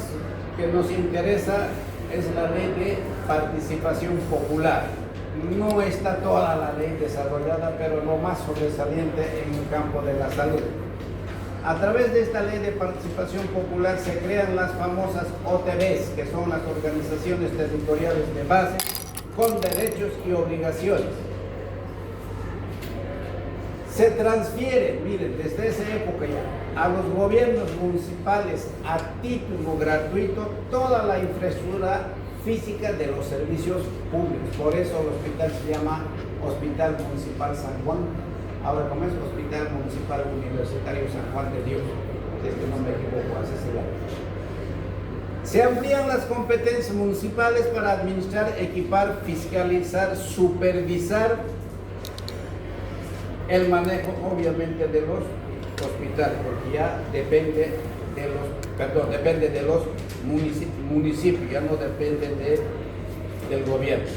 que nos interesa es la ley de participación popular. No está toda la ley desarrollada, pero lo más sobresaliente en el campo de la salud. A través de esta ley de participación popular se crean las famosas OTBs, que son las organizaciones territoriales de base, con derechos y obligaciones. Se transfiere, miren, desde esa época ya, a los gobiernos municipales a título gratuito toda la infraestructura física de los servicios públicos. Por eso el hospital se llama Hospital Municipal San Juan. Ahora, como es Hospital Municipal Universitario San Juan de Dios, si es que no me equivoco, así se llama. Se amplían las competencias municipales para administrar, equipar, fiscalizar, supervisar el manejo, obviamente, de los hospitales, porque ya depende de los municipios, ya no depende del gobierno.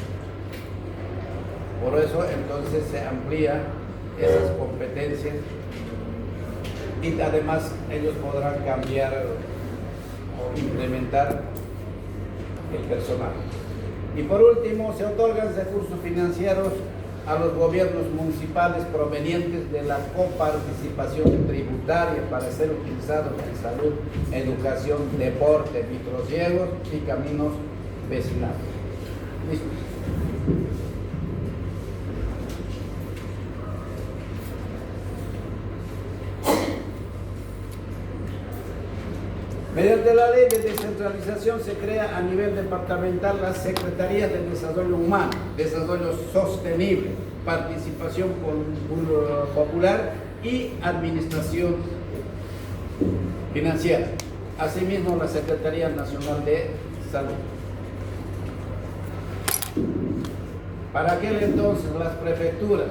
Por eso, entonces, se amplía esas competencias y además ellos podrán cambiar o implementar el personal. Y por último, se otorgan recursos financieros a los gobiernos municipales provenientes de la coparticipación tributaria para ser utilizados en salud, educación, deporte, microriegos y caminos vecinales. Listo. Mediante la ley de descentralización se crea a nivel departamental las Secretarías de Desarrollo Humano, Desarrollo Sostenible, Participación Popular y Administración Financiera. Asimismo, la Secretaría Nacional de Salud. Para aquel entonces, las prefecturas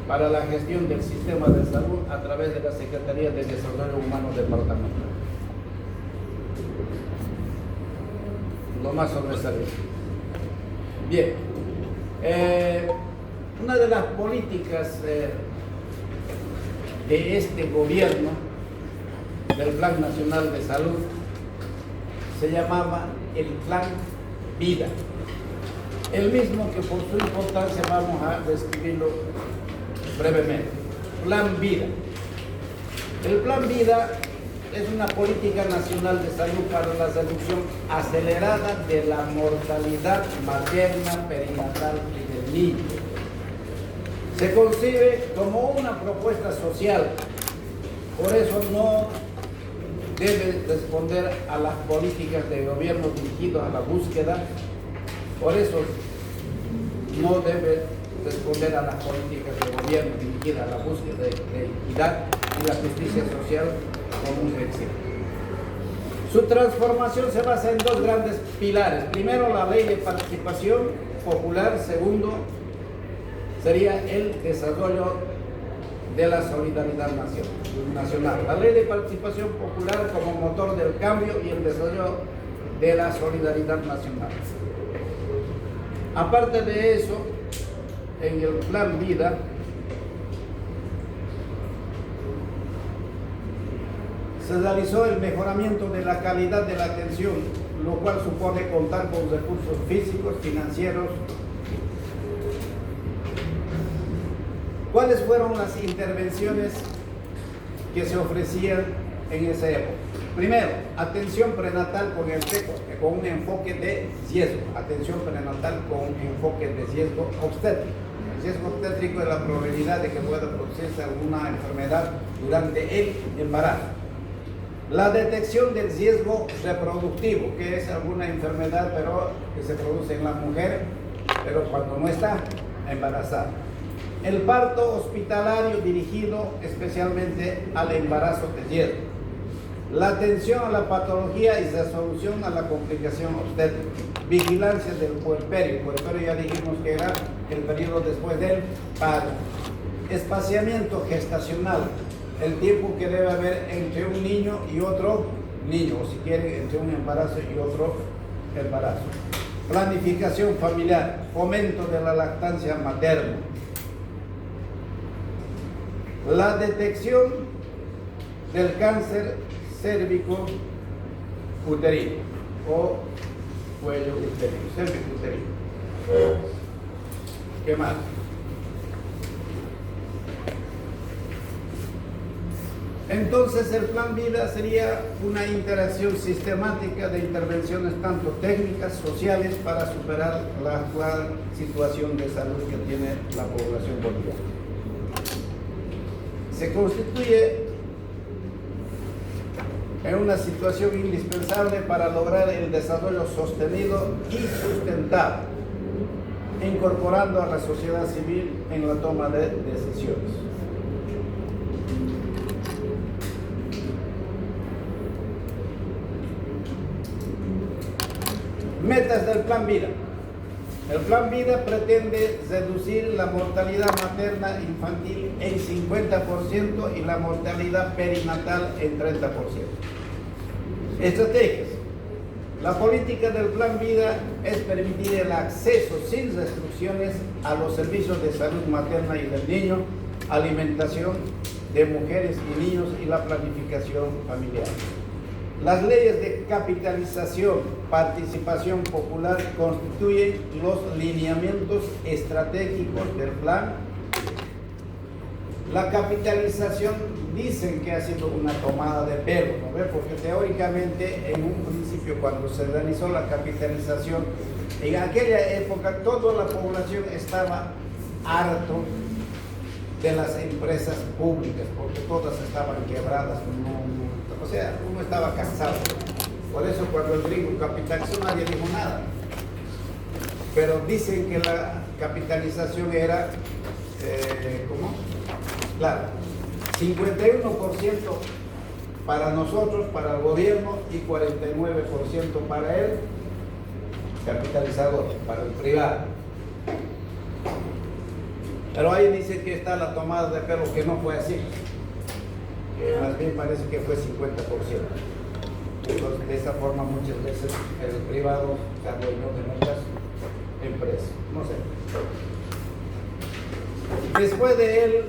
para la gestión del sistema de salud a través de la Secretaría de Desarrollo Humano Departamental. Lo más sobresaliente. Bien, una de las políticas de este gobierno, del Plan Nacional de Salud, se llamaba el Plan Vida. El mismo que por su importancia vamos a describirlo brevemente. Plan Vida. El Plan Vida es una política nacional de salud para la reducción acelerada de la mortalidad materna, perinatal y del niño. Se concibe como una propuesta social, por eso no debe responder a las políticas de gobierno dirigidas a la búsqueda, por eso no debe responder a las políticas de gobierno dirigidas a la búsqueda de equidad y la justicia social como un éxito. Su transformación se basa en dos grandes pilares. Primero, la ley de participación popular. Segundo, sería el desarrollo de la solidaridad nacional. La ley de participación popular como motor del cambio y el desarrollo de la solidaridad nacional. Aparte de eso, en el Plan Vida se realizó el mejoramiento de la calidad de la atención, lo cual supone contar con recursos físicos, financieros. ¿Cuáles fueron las intervenciones que se ofrecían en esa época? Primero, atención prenatal con un enfoque de riesgo. Atención prenatal con un enfoque de riesgo obstétrico. El riesgo obstétrico es la probabilidad de que pueda producirse alguna enfermedad durante el embarazo. La detección del riesgo reproductivo, que es alguna enfermedad pero que se produce en la mujer, pero cuando no está embarazada. El parto hospitalario dirigido especialmente al embarazo de riesgo. La atención a la patología y resolución a la complicación obstétrica. Vigilancia del puerperio. Puerperio ya dijimos que era el periodo después del parto. Espaciamiento gestacional. El tiempo que debe haber entre un niño y otro niño, o si quieren, entre un embarazo y otro embarazo. Planificación familiar. Fomento de la lactancia materna. La detección del cáncer cérvico uterino o cuello uterino, cérvico uterino. ¿Qué más? Entonces el Plan Vida sería una interacción sistemática de intervenciones tanto técnicas, sociales, para superar la actual situación de salud que tiene la población boliviana. Se constituye en una situación indispensable para lograr el desarrollo sostenido y sustentable, incorporando a la sociedad civil en la toma de decisiones. Metas del Plan Vida. El Plan Vida pretende reducir la mortalidad materna infantil en 50% y la mortalidad perinatal en 30%. Estrategias. La política del Plan Vida es permitir el acceso sin restricciones a los servicios de salud materna y del niño, alimentación de mujeres y niños y la planificación familiar. Las leyes de capitalización, participación popular constituyen los lineamientos estratégicos del plan. La capitalización dicen que ha sido una tomada de pelo, ¿no ve? Porque teóricamente en un principio cuando se realizó la capitalización, en aquella época toda la población estaba harto de las empresas públicas, porque todas estaban quebradas, o sea, uno estaba cansado. Por eso cuando el gringo capitalizó nadie dijo nada. Pero dicen que la capitalización era, ¿cómo? Claro, 51% para nosotros, para el gobierno, y 49% para el capitalizador, para el privado. Pero ahí dice que está la tomada de pelo, que no fue así. Que más bien parece que fue 50%. Entonces, de esa forma muchas veces el privado se adueñó de nuestras empresas. No sé. Después de él,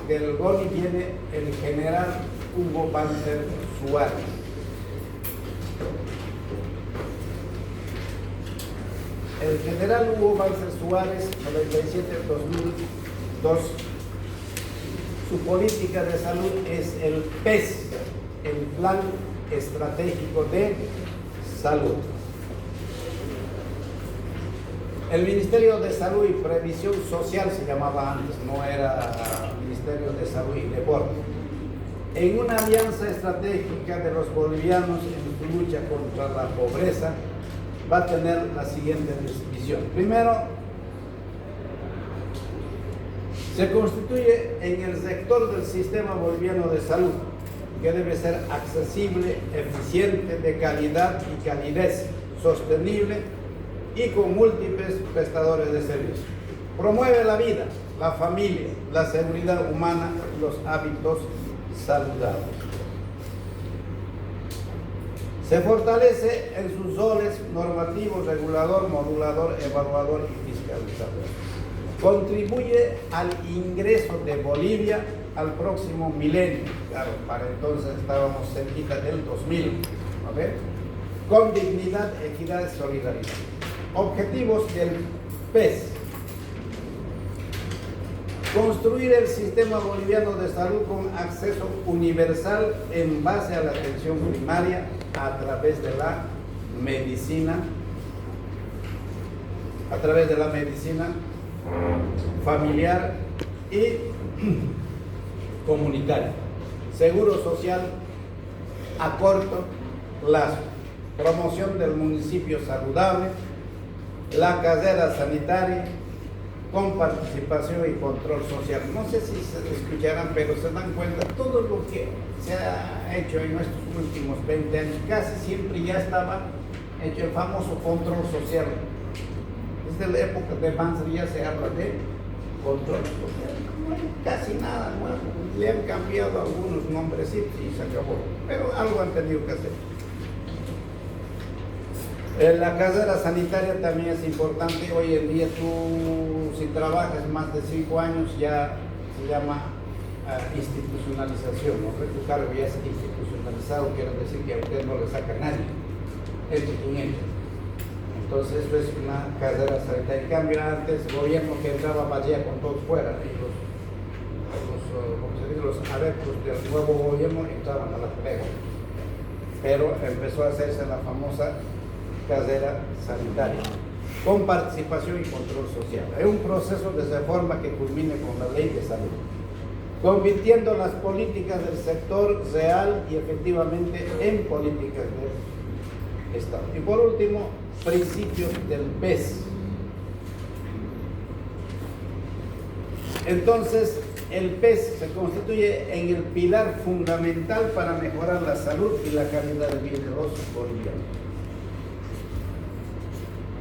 del Goni, viene el general Hugo Banzer Suárez. El general Hugo Banzer Suárez, 97-2002, su política de salud es el PES, el Plan Estratégico de Salud. El Ministerio de Salud y Previsión Social se llamaba antes, no era Ministerio de Salud y Deporte. En una alianza estratégica de los bolivianos en su lucha contra la pobreza, va a tener la siguiente visión. Primero, se constituye en el sector del sistema boliviano de salud, que debe ser accesible, eficiente, de calidad y calidez, sostenible y con múltiples prestadores de servicios. Promueve la vida, la familia, la seguridad humana y los hábitos saludables. Se fortalece en sus roles normativo, regulador, modulador, evaluador y fiscalizador. Contribuye al ingreso de Bolivia al próximo milenio. Claro, para entonces estábamos cerquita del 2000. ¿Okay? Con dignidad, equidad y solidaridad. Objetivos del PES. Construir el sistema boliviano de salud con acceso universal en base a la atención primaria a través de la medicina, familiar y comunitaria. Seguro social a corto plazo. Promoción del municipio saludable, la carrera sanitaria con participación y control social. No sé si se escucharán, pero se dan cuenta, todo lo que se ha hecho en estos últimos 20 años, casi siempre ya estaba hecho el famoso control social. Desde la época de Banzer ya se habla de control social. No hay casi nada nuevo. Le han cambiado algunos nombrecitos y se acabó. Pero algo han tenido que hacer. La carrera sanitaria también es importante. Hoy en día tú, si trabajas más de 5 años, ya se llama institucionalización, ¿no? Tu cargo ya es institucionalizado, quiere decir que a usted no le saca nadie, entre 500. Entonces eso es una carrera sanitaria. En cambio antes el gobierno que entraba vaya con todos fuera, y los adeptos del nuevo gobierno entraban a la pega. Pero empezó a hacerse la famosa carrera sanitaria, con participación y control social. Es un proceso de reforma que culmine con la ley de salud, convirtiendo las políticas del sector real y efectivamente en políticas del Estado. Y por último, principios del PES. Entonces, el PES se constituye en el pilar fundamental para mejorar la salud y la calidad de vida de los bolivianos.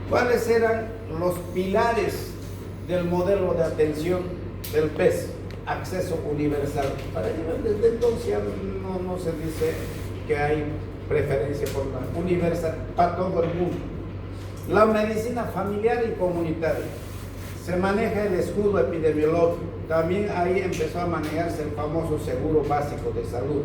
¿Cuáles eran los pilares del modelo de atención del PES? Acceso universal. Para ellos desde entonces no se dice que hay preferencia por la universal para todo el mundo. La medicina familiar y comunitaria. Se maneja el escudo epidemiológico. También ahí empezó a manejarse el famoso seguro básico de salud.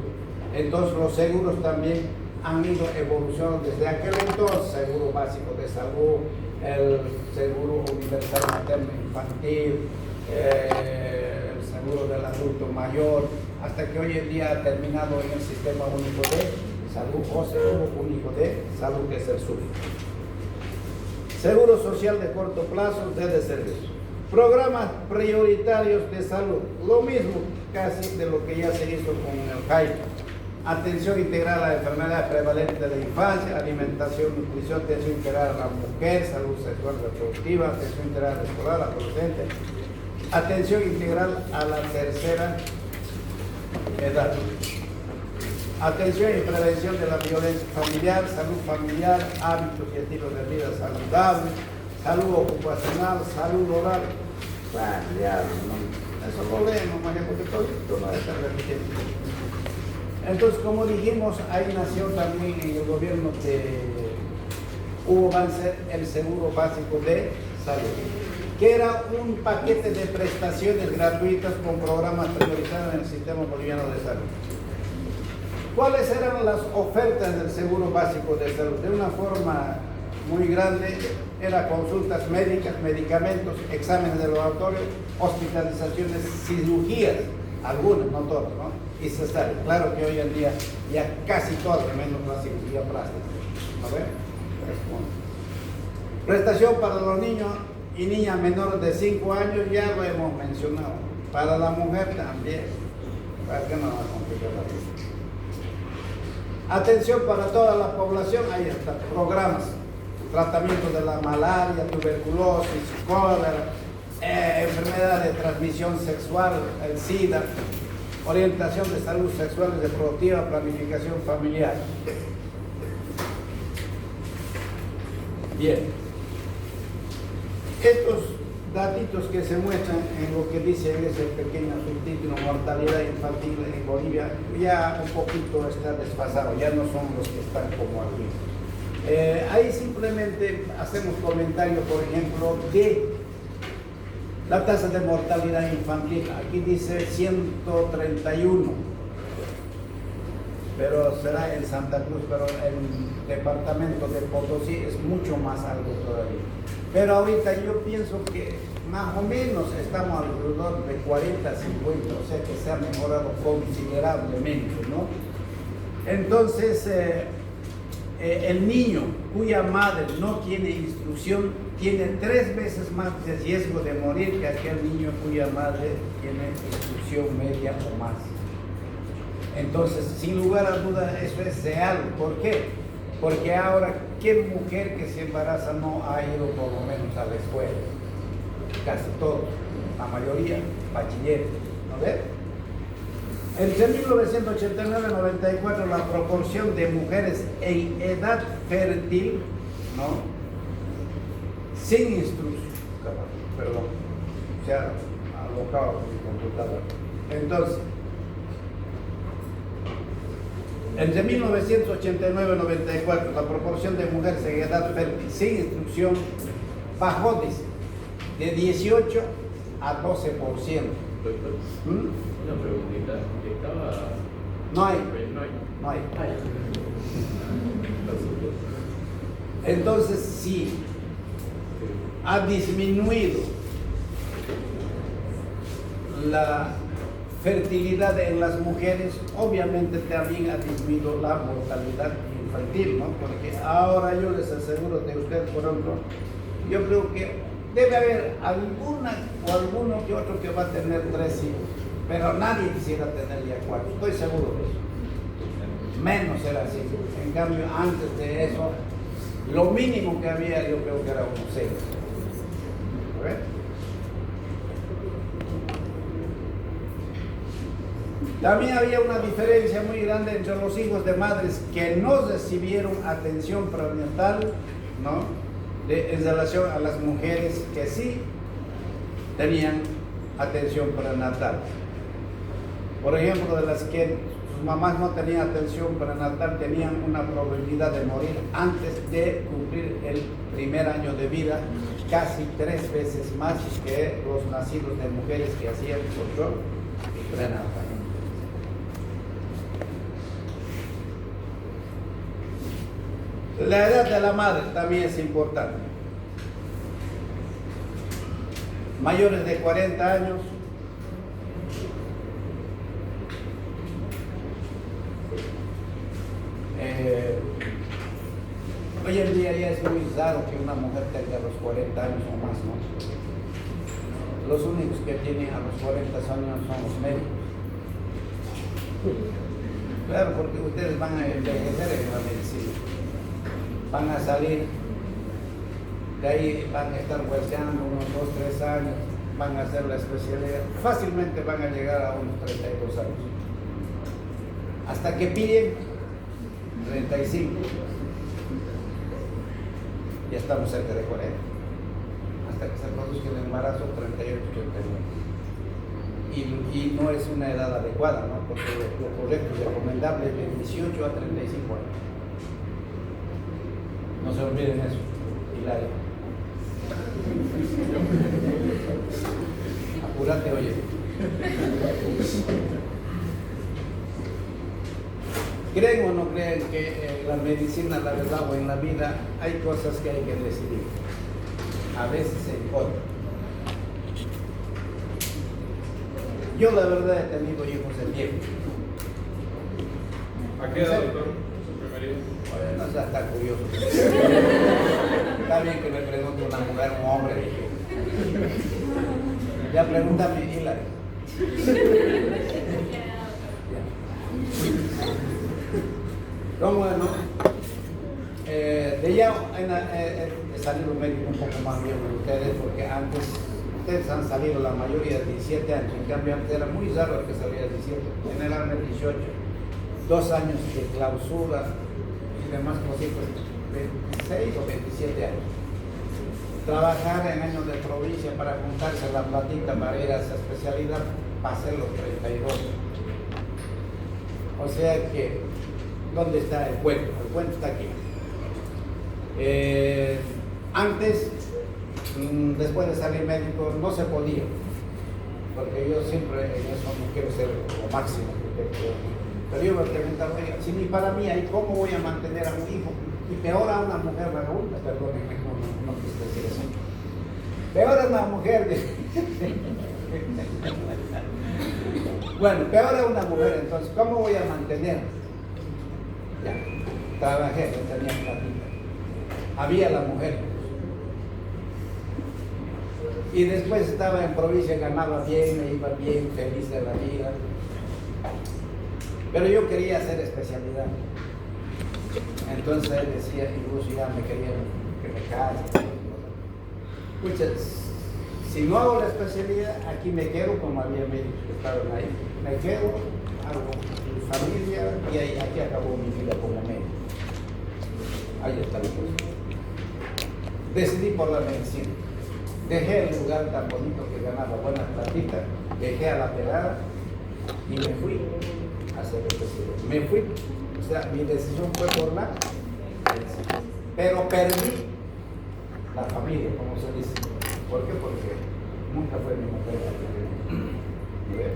Entonces los seguros también han ido evolucionando desde aquel entonces: seguro básico de salud, el seguro universal materno infantil, el seguro del adulto mayor, hasta que hoy en día ha terminado en el sistema único de salud o seguro único de salud, que es el SUS. Seguro social de corto plazo de servicio. Programas prioritarios de salud, lo mismo casi de lo que ya se hizo con el CAI. Atención integral a la enfermedad prevalente de la infancia, alimentación, nutrición, atención integral a la mujer, salud sexual reproductiva, atención integral escolar, adolescente, atención integral a la tercera edad. Atención y prevención de la violencia familiar, salud familiar, hábitos y estilos de vida saludables, salud ocupacional, salud oral. Bueno, ya, eso lo leemos, María, porque todo esto no está repitiendo. Entonces, como dijimos, ahí nació también en el gobierno de Hugo Banzer el seguro básico de salud, que era un paquete de prestaciones gratuitas con programas priorizados en el sistema boliviano de salud. ¿Cuáles eran las ofertas del seguro básico de salud? De una forma muy grande, era consultas médicas, medicamentos, exámenes de laboratorio, hospitalizaciones, cirugías, algunas, no todas, ¿no? Y cesáreas. Claro que hoy en día ya casi todas, menos la cirugía plástica. ¿No ven? Prestación para los niños y niñas menores de 5 años, ya lo hemos mencionado. Para la mujer también. ¿Para qué no va a complicar la vida? Atención para toda la población, ahí está, programas, tratamiento de la malaria, tuberculosis, cólera, enfermedad de transmisión sexual, el SIDA, orientación de salud sexual y reproductiva, planificación familiar. Bien, estos datitos que se muestran en lo que dice en ese pequeño subtítulo, mortalidad infantil en Bolivia, ya un poquito está desfasado, ya no son los que están como aquí. Ahí simplemente hacemos comentarios, por ejemplo, de la tasa de mortalidad infantil. Aquí dice 131, pero será en Santa Cruz, pero en el departamento de Potosí es mucho más alto todavía. Pero ahorita yo pienso que más o menos estamos alrededor de 40, 50, o sea que se ha mejorado considerablemente, ¿no? Entonces, el niño cuya madre no tiene instrucción tiene 3 veces más de riesgo de morir que aquel niño cuya madre tiene instrucción media o más. Entonces, sin lugar a dudas, eso es real. ¿Por qué? Porque ahora, ¿qué mujer que se embaraza no ha ido por lo menos a la escuela? Casi todos, la mayoría, bachiller, ¿no ves? Entre 1989 y 94, la proporción de mujeres en edad fértil, ¿no?, sin instrucción, perdón, se ha alocado mi computadora. Entonces, entre 1989 y 94, la proporción de mujeres en edad fértil sin instrucción bajó, dice, de 18 a 12%. Una preguntita, estaba... No hay. Entonces, sí, ha disminuido la fertilidad en las mujeres, obviamente también ha disminuido la mortalidad infantil, ¿no? Porque ahora yo les aseguro de ustedes, por ejemplo, yo creo que debe haber alguna o alguno que otro que va a tener 3 hijos, pero nadie quisiera tener ya 4, estoy seguro de eso. Menos era así. En cambio, antes de eso, lo mínimo que había, yo creo que era unos 6. ¿A ver? También había una diferencia muy grande entre los hijos de madres que no recibieron atención prenatal, ¿no?, en relación a las mujeres que sí tenían atención prenatal. Por ejemplo, de las que sus mamás no tenían atención prenatal, tenían una probabilidad de morir antes de cumplir el primer año de vida, casi 3 veces más que los nacidos de mujeres que hacían control prenatal. La edad de la madre también es importante. Mayores de 40 años, hoy en día ya es muy raro que una mujer tenga los 40 años o más, ¿no? Los únicos que tienen a los 40 años son los médicos. Claro, porque ustedes van a envejecer en la medicina. Van a salir, de ahí van a estar hueseando unos 2, 3 años, van a hacer la especialidad. Fácilmente van a llegar a unos 32 años. Hasta que pillen 35. Ya estamos cerca de 40. Hasta que se produzca el embarazo, 38, 39. Y no es una edad adecuada, ¿no? Porque lo correcto y recomendable es de 18 a 35 años. No se olviden eso, Hilario. Apúrate, oye. ¿Creen o no creen que en la medicina, la verdad, o en la vida hay cosas que hay que decidir? A veces en contra. Yo la verdad he tenido hijos de viejo. ¿A qué edad, doctor? Su primer hijo. No sea tan curioso. Está bien que me pregunte una mujer, un hombre. Ya pregúntame, Hilary. ¿Cómo no? De ya he salido médico un poco más viejo que ustedes, porque antes ustedes han salido la mayoría de 17 años, en cambio antes era muy raro el que salía de 17, generalmente 18, 2 años de clausura y demás cositas, 26 o 27 años. Trabajar en años de provincia para juntarse la platita para ir a esa especialidad, pasé los 32. O sea que, ¿dónde está el cuento? El cuento está aquí. Antes, después de salir médico, no se podía, porque yo siempre en eso no quiero ser lo máximo, pero yo me preguntaba, oiga, si ni para mí hay, ¿cómo voy a mantener a un hijo? Y peor a una mujer vagabunda, perdónenme, no quise decir eso. Peor a una mujer, bueno, peor a una mujer, entonces, ¿cómo voy a mantener? Ya, trabajé, no tenía platita. Había la mujer. Y después estaba en provincia, ganaba bien, me iba bien, feliz de la vida. Pero yo quería hacer especialidad. Entonces él decía, incluso ya me quería que me case. Muchas, si no hago la especialidad, aquí me quedo, como había médicos que estaban ahí. Me quedo, hago mi familia y ahí, aquí acabó mi vida como médico. Ahí está la cosa. Decidí por la medicina. Dejé el lugar tan bonito que ganaba buena platita, dejé a la pelada y me fui a hacer especialidad. Me fui, o sea, mi decisión fue por la medicina. Pero perdí la familia, como se dice. ¿Por qué? Porque nunca fue mi mujer la que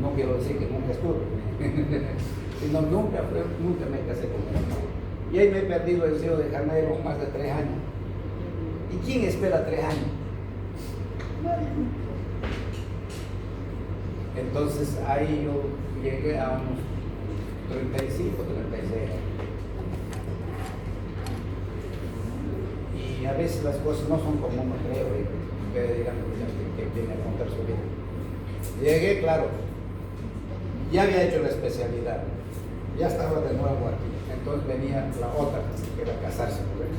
no quiero decir que nunca estuve, sino nunca me casé con ella. Y ahí me he perdido el Río de Janeiro más de 3 años. ¿Y quién espera 3 años? Nadie. Entonces ahí yo llegué a unos 35, 36 años. Y a veces las cosas no son como uno cree, ustedes dirán que viene a contar su vida. Llegué, claro, ya había hecho la especialidad, ya estaba de nuevo aquí. Entonces venía la otra, que era casarse por él.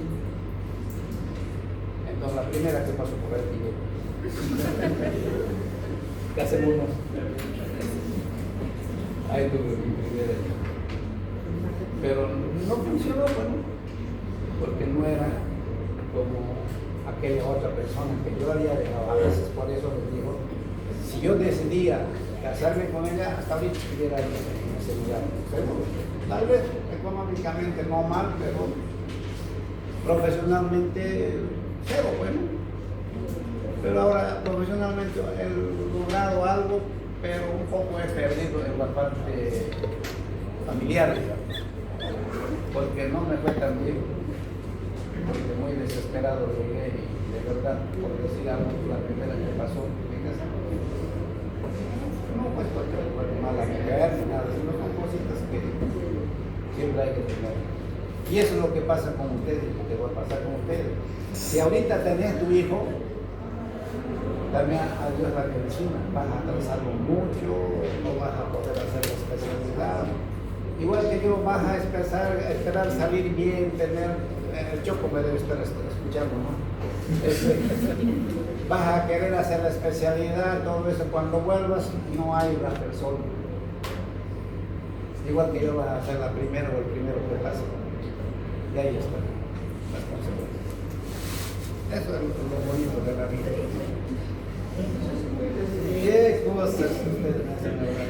Entonces la primera que pasó por él y yo. Casémonos. Ahí tuve mi primera. Pero no funcionó, bueno, porque no era como aquella otra persona que yo había dejado. A veces por eso les digo, si yo decidía casarme con ella, hasta ahorita estuviera en ese lugar. Tal vez económicamente no mal, pero profesionalmente cero, bueno. Pero ahora profesionalmente he logrado algo, pero un poco he perdido en la parte familiar, digamos. porque no me fue tan bien, porque muy desesperado llegué y de verdad, por decir algo, la primera que pasó en casa, no pues porque fue mala mujer ni nada, sino son cositas que siempre hay que tener. Y eso es lo que pasa con ustedes, lo que va a pasar con ustedes. Si ahorita tenés tu hijo, también a Dios la medicina, vas a atrasarlo mucho, no vas a poder hacer la especialidad. Igual que yo, vas a esperar salir bien, tener, el Choco me debe estar escuchando, ¿no? Vas a querer hacer la especialidad, todo eso, cuando vuelvas no hay la persona. Igual que yo vas a hacer la primera o el primero que pase. Y ahí están las consecuencias. Eso es lo bonito de la vida. ¿Qué cosas ustedes me hacen hablar?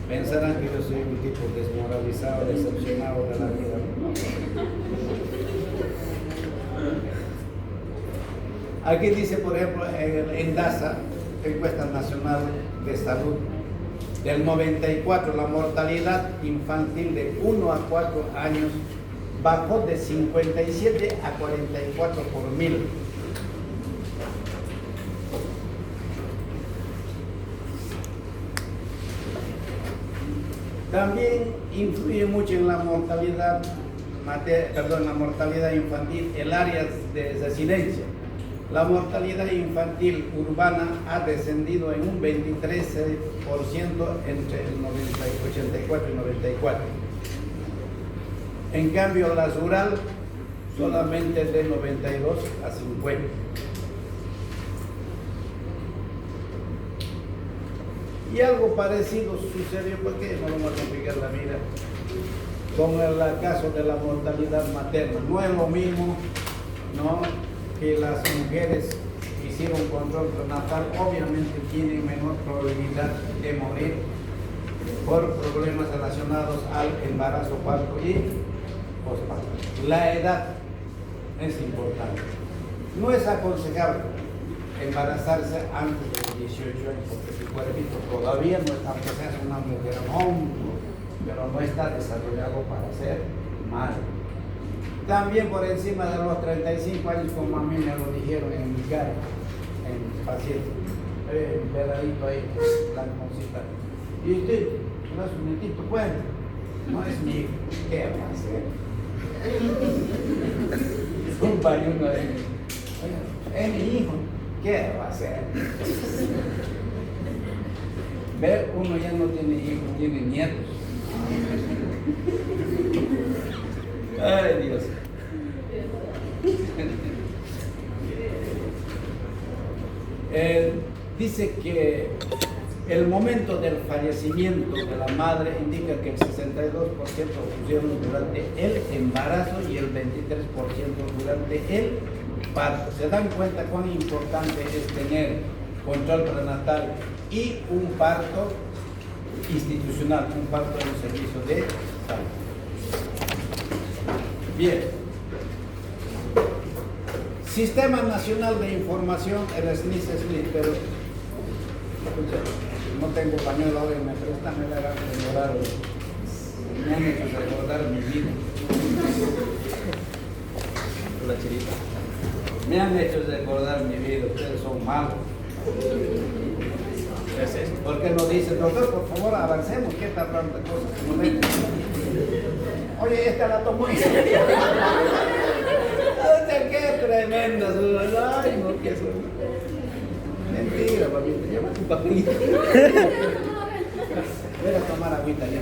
Pensarán que yo soy un tipo desmoralizado, decepcionado de la vida. Aquí dice, por ejemplo, en DASA, Encuesta Nacional de Salud, del 94, la mortalidad infantil de 1 a 4 años bajó de 57 a 44 por 1000. También influye mucho en la mortalidad, la mortalidad infantil, el área de residencia. La mortalidad infantil urbana ha descendido en un 23% entre el 84 y 94. En cambio, la rural solamente de 92 a 50. Y algo parecido sucedió, porque no vamos a complicar la vida, con el caso de la mortalidad materna. No es lo mismo, ¿no?, que las mujeres hicieron control prenatal, obviamente tienen menor probabilidad de morir por problemas relacionados al embarazo, parto y posparto. La edad es importante. No es aconsejable embarazarse antes de los 18 años, porque su cuerpito todavía no está, aunque seas una mujer pero no está desarrollado para ser madre. También por encima de los 35 años, como a mí me lo dijeron en mi cara, en mi paciente, peladito ahí, blanconcita. Y usted, no es un nietito, bueno, no es mi hijo, ¿qué va a hacer? Un pariuno de mí, es mi hijo, ¿qué va a hacer? Ver, uno ya no tiene hijos, tiene nietos. Ay, Dios. Dice que el momento del fallecimiento de la madre indica que el 62% ocurrieron durante el embarazo y el 23% durante el parto. ¿Se dan cuenta cuán importante es tener control prenatal y un parto institucional, un parto en un servicio de salud? Bien. Sistema Nacional de Información, el SNIS, pero escucha, no tengo pañuelo ahora, me prestan, me hagan recordar, me han hecho recordar mi vida. La chirita. Me han hecho recordar mi vida, ustedes son malos. ¿Por qué no dicen, doctor, por favor, avancemos? ¿Qué tal tanta cosas? ¿No ven? Oye, esta la tomó y qué tremenda. Ay, no, qué suena. Mentira, papito, llama a tu papito. Voy a tomar agüita ya.